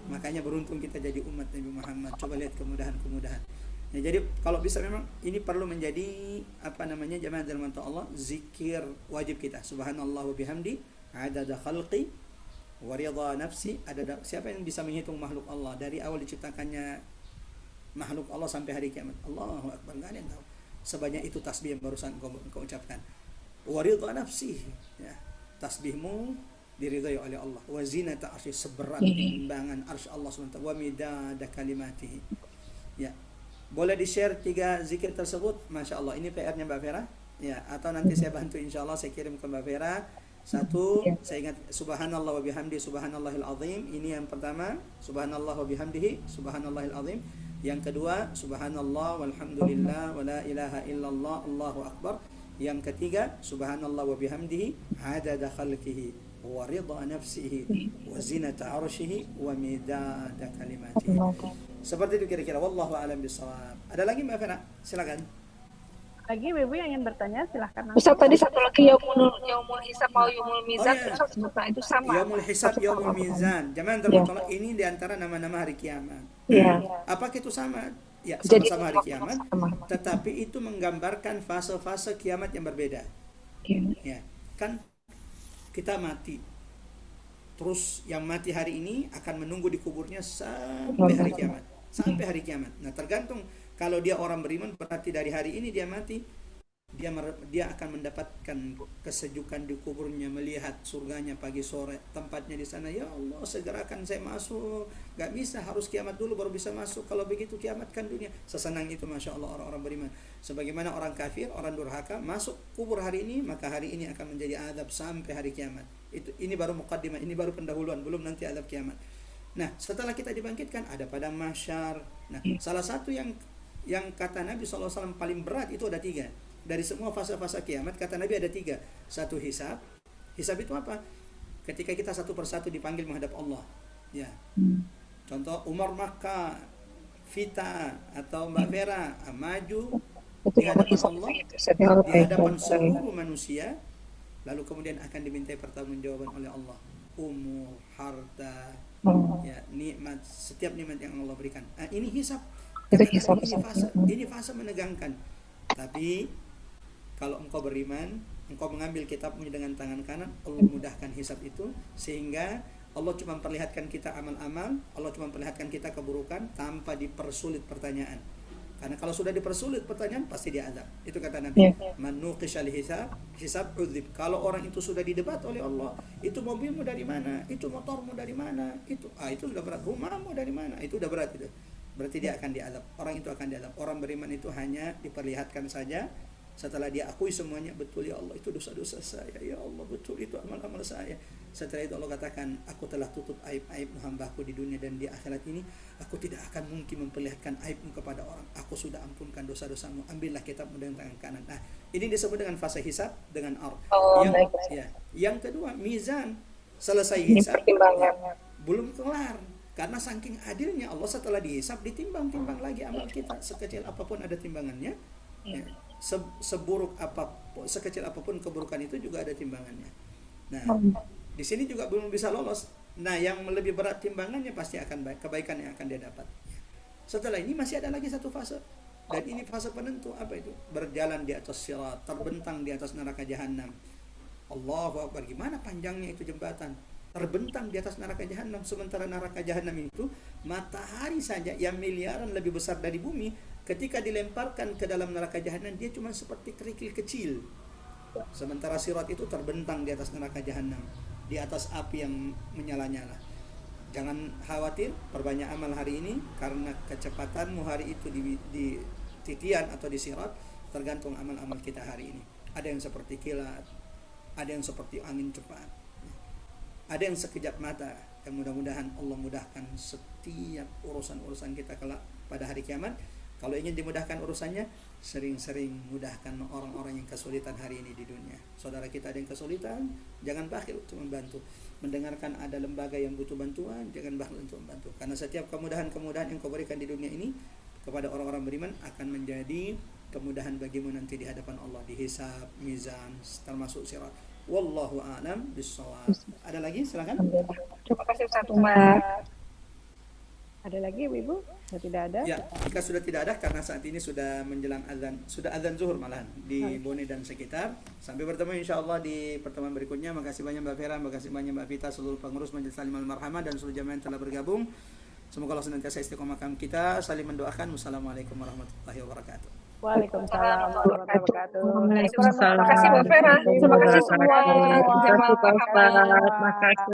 makanya beruntung kita jadi umat Nabi Muhammad. Coba lihat kemudahan-kemudahan. Ya, jadi kalau bisa memang ini perlu menjadi jamaah dalam Allah, zikir wajib kita. Subhanallah wa bihamdi adada khalqi waridha nafsi. Siapa yang bisa menghitung makhluk Allah dari awal diciptakannya makhluk Allah sampai hari kiamat? Allahu Akbar, enggak ada yang tahu. Sebanyak itu tasbih yang barusan kau ucapkan. Waridha nafsi, ya. tasbihmu diridhai oleh Allah. Wa zinata arsy, seberat timbangan arsy Allah SWT. Wa midada kalimatihi. Ya. Boleh di-share 3 zikir tersebut? Masya Allah. Ini PR-nya Mbak Vera. Ya, atau nanti saya bantu, insya Allah saya kirim ke Mbak Vera. Satu, saya ingat subhanallah wa bihamdi subhanallahil azim. Ini yang pertama, subhanallah wa bihamdihi subhanallahil azim. Yang kedua, subhanallah walhamdulillah wa la ilaha illallah Allahu akbar. Yang ketiga, subhanallah wa bihamdihi adada khalqihi wa ridha nafsihi wa zinata arsyihi wa midada kalimatihi. Seperti itu kira-kira, wallahu a'lam bishawab. Ada lagi Mbak Vera? Silakan. Lagi Ibu yang ingin bertanya, silahkan. Ustaz, tadi satu lagi yaumul hisab mau yaumul mizan, itu sama. Yaumul hisab, yaumul mizan. Jamaah terutama ini diantara nama-nama hari kiamat. Apakah itu sama? Ya, sama-sama hari kiamat. Tetapi itu menggambarkan fase-fase kiamat yang berbeda. Ya, kan kita mati. Terus yang mati hari ini akan menunggu di kuburnya sampai hari kiamat. Sampai hari kiamat. Nah, tergantung. Kalau dia orang beriman, berarti dari hari ini dia mati, dia akan mendapatkan kesejukan di kuburnya, melihat surganya pagi sore, tempatnya di sana. Ya Allah, segerakan saya masuk. Gak bisa, harus kiamat dulu baru bisa masuk. Kalau begitu kiamatkan dunia. Sesenang itu Masya Allah orang-orang beriman. Sebagaimana orang kafir, orang durhaka masuk kubur hari ini, maka hari ini akan menjadi azab sampai hari kiamat. Ini baru muqaddimah, ini baru pendahuluan, belum nanti azab kiamat. Nah, setelah kita dibangkitkan ada padang mahsyar. Nah, salah satu yang kata Nabi SAW paling berat itu ada 3. Dari semua fase-fase kiamat, kata Nabi ada 3. Satu hisab. Hisab itu apa? Ketika kita satu persatu dipanggil menghadap Allah. Ya. Contoh Umar Makkah, Vita atau Mbak Vera maju di hadapan Allah, di hadapan seluruh manusia, lalu kemudian akan dimintai pertanggungjawaban oleh Allah. Umur, harta, ya, nikmat, setiap nikmat yang Allah berikan. Ini hisab. Ini fase menegangkan. Tapi kalau engkau beriman, engkau mengambil kitabmu dengan tangan kanan, Allah mudahkan hisab itu, sehingga Allah cuma perlihatkan kita amal-amal, Allah cuma perlihatkan kita keburukan tanpa dipersulit pertanyaan. Karena kalau sudah dipersulit pertanyaan, pasti diazab. Itu kata Nabi. Man nuqishal hisab udzib. Kalau orang itu sudah didebat oleh Allah, itu mobilmu dari mana? Itu motormu dari mana? Itu sudah berat. Rumahmu dari mana? Itu udah berat itu. Berarti dia akan diazab. Orang itu akan diazab. Orang beriman itu hanya diperlihatkan saja. Setelah dia akui semuanya, betul ya Allah itu dosa-dosa saya. Ya Allah betul itu amal-amal saya. Setelah itu Allah katakan, aku telah tutup aib-aib hambaku di dunia dan di akhirat ini. Aku tidak akan mungkin memperlihatkan aibmu kepada orang. Aku sudah ampunkan dosa-dosamu. Ambillah kitabmu dengan tangan kanan. Nah, ini disebut dengan fase hisab dengan yang kedua, mizan. Selesai hisab, belum kelar. Karena saking adilnya Allah, setelah dihisab ditimbang-timbang lagi amal kita, sekecil apapun ada timbangannya. Ya, seburuk apapun, sekecil apapun keburukan itu juga ada timbangannya. Nah, di sini juga belum bisa lolos. Nah, yang lebih berat timbangannya pasti akan kebaikan yang akan dia dapat. Setelah ini masih ada lagi satu fase. Dan ini fase penentu, apa itu? Berjalan di atas sirat, terbentang di atas neraka jahanam. Allahu Akbar, gimana panjangnya itu jembatan? Terbentang di atas neraka jahanam, sementara neraka jahanam itu matahari saja yang miliaran lebih besar dari bumi, ketika dilemparkan ke dalam neraka jahanam dia cuma seperti kerikil kecil. Sementara sirat itu terbentang di atas neraka jahanam, di atas api yang menyala-nyala. Jangan khawatir, perbanyak amal hari ini, karena kecepatanmu hari itu di titian atau di sirat tergantung amal-amal kita hari ini. Ada yang seperti kilat, ada yang seperti angin cepat, ada yang sekejap mata. Dan mudah-mudahan Allah mudahkan setiap urusan-urusan kita kelak pada hari kiamat. Kalau ingin dimudahkan urusannya, sering-sering mudahkan orang-orang yang kesulitan hari ini di dunia. Saudara kita ada yang kesulitan, jangan bakhil untuk membantu. Mendengarkan ada lembaga yang butuh bantuan, jangan bakhil untuk membantu. Karena setiap kemudahan-kemudahan yang kau berikan di dunia ini kepada orang-orang beriman akan menjadi kemudahan bagimu nanti di hadapan Allah, di hisab, mizan, termasuk sirat. Wallahu a'lam bishawab. Ada lagi? Silakan. Terima kasih Ustaz Umar. Ada lagi Ibu? Sudah tidak ada? Ya, jika sudah tidak ada, karena saat ini sudah menjelang azan, sudah azan zuhur malahan di Bone dan sekitar. Sampai bertemu insyaallah di pertemuan berikutnya. Makasih banyak Mbak Vera, makasih banyak Mbak Vita, seluruh pengurus Majelis Taklim Al-Marhamah dan seluruh jamaah yang telah bergabung. Semoga Allah senantiasa istiqomahkan kita. Saling mendoakan. Wassalamualaikum warahmatullahi wabarakatuh. Waalaikumsalam warahmatullahi wabarakatuh. Waalaikumsalam. Terima kasih Mbak Vera. Terima kasih semua. Terima kasih Jamaah. semua. Makasih.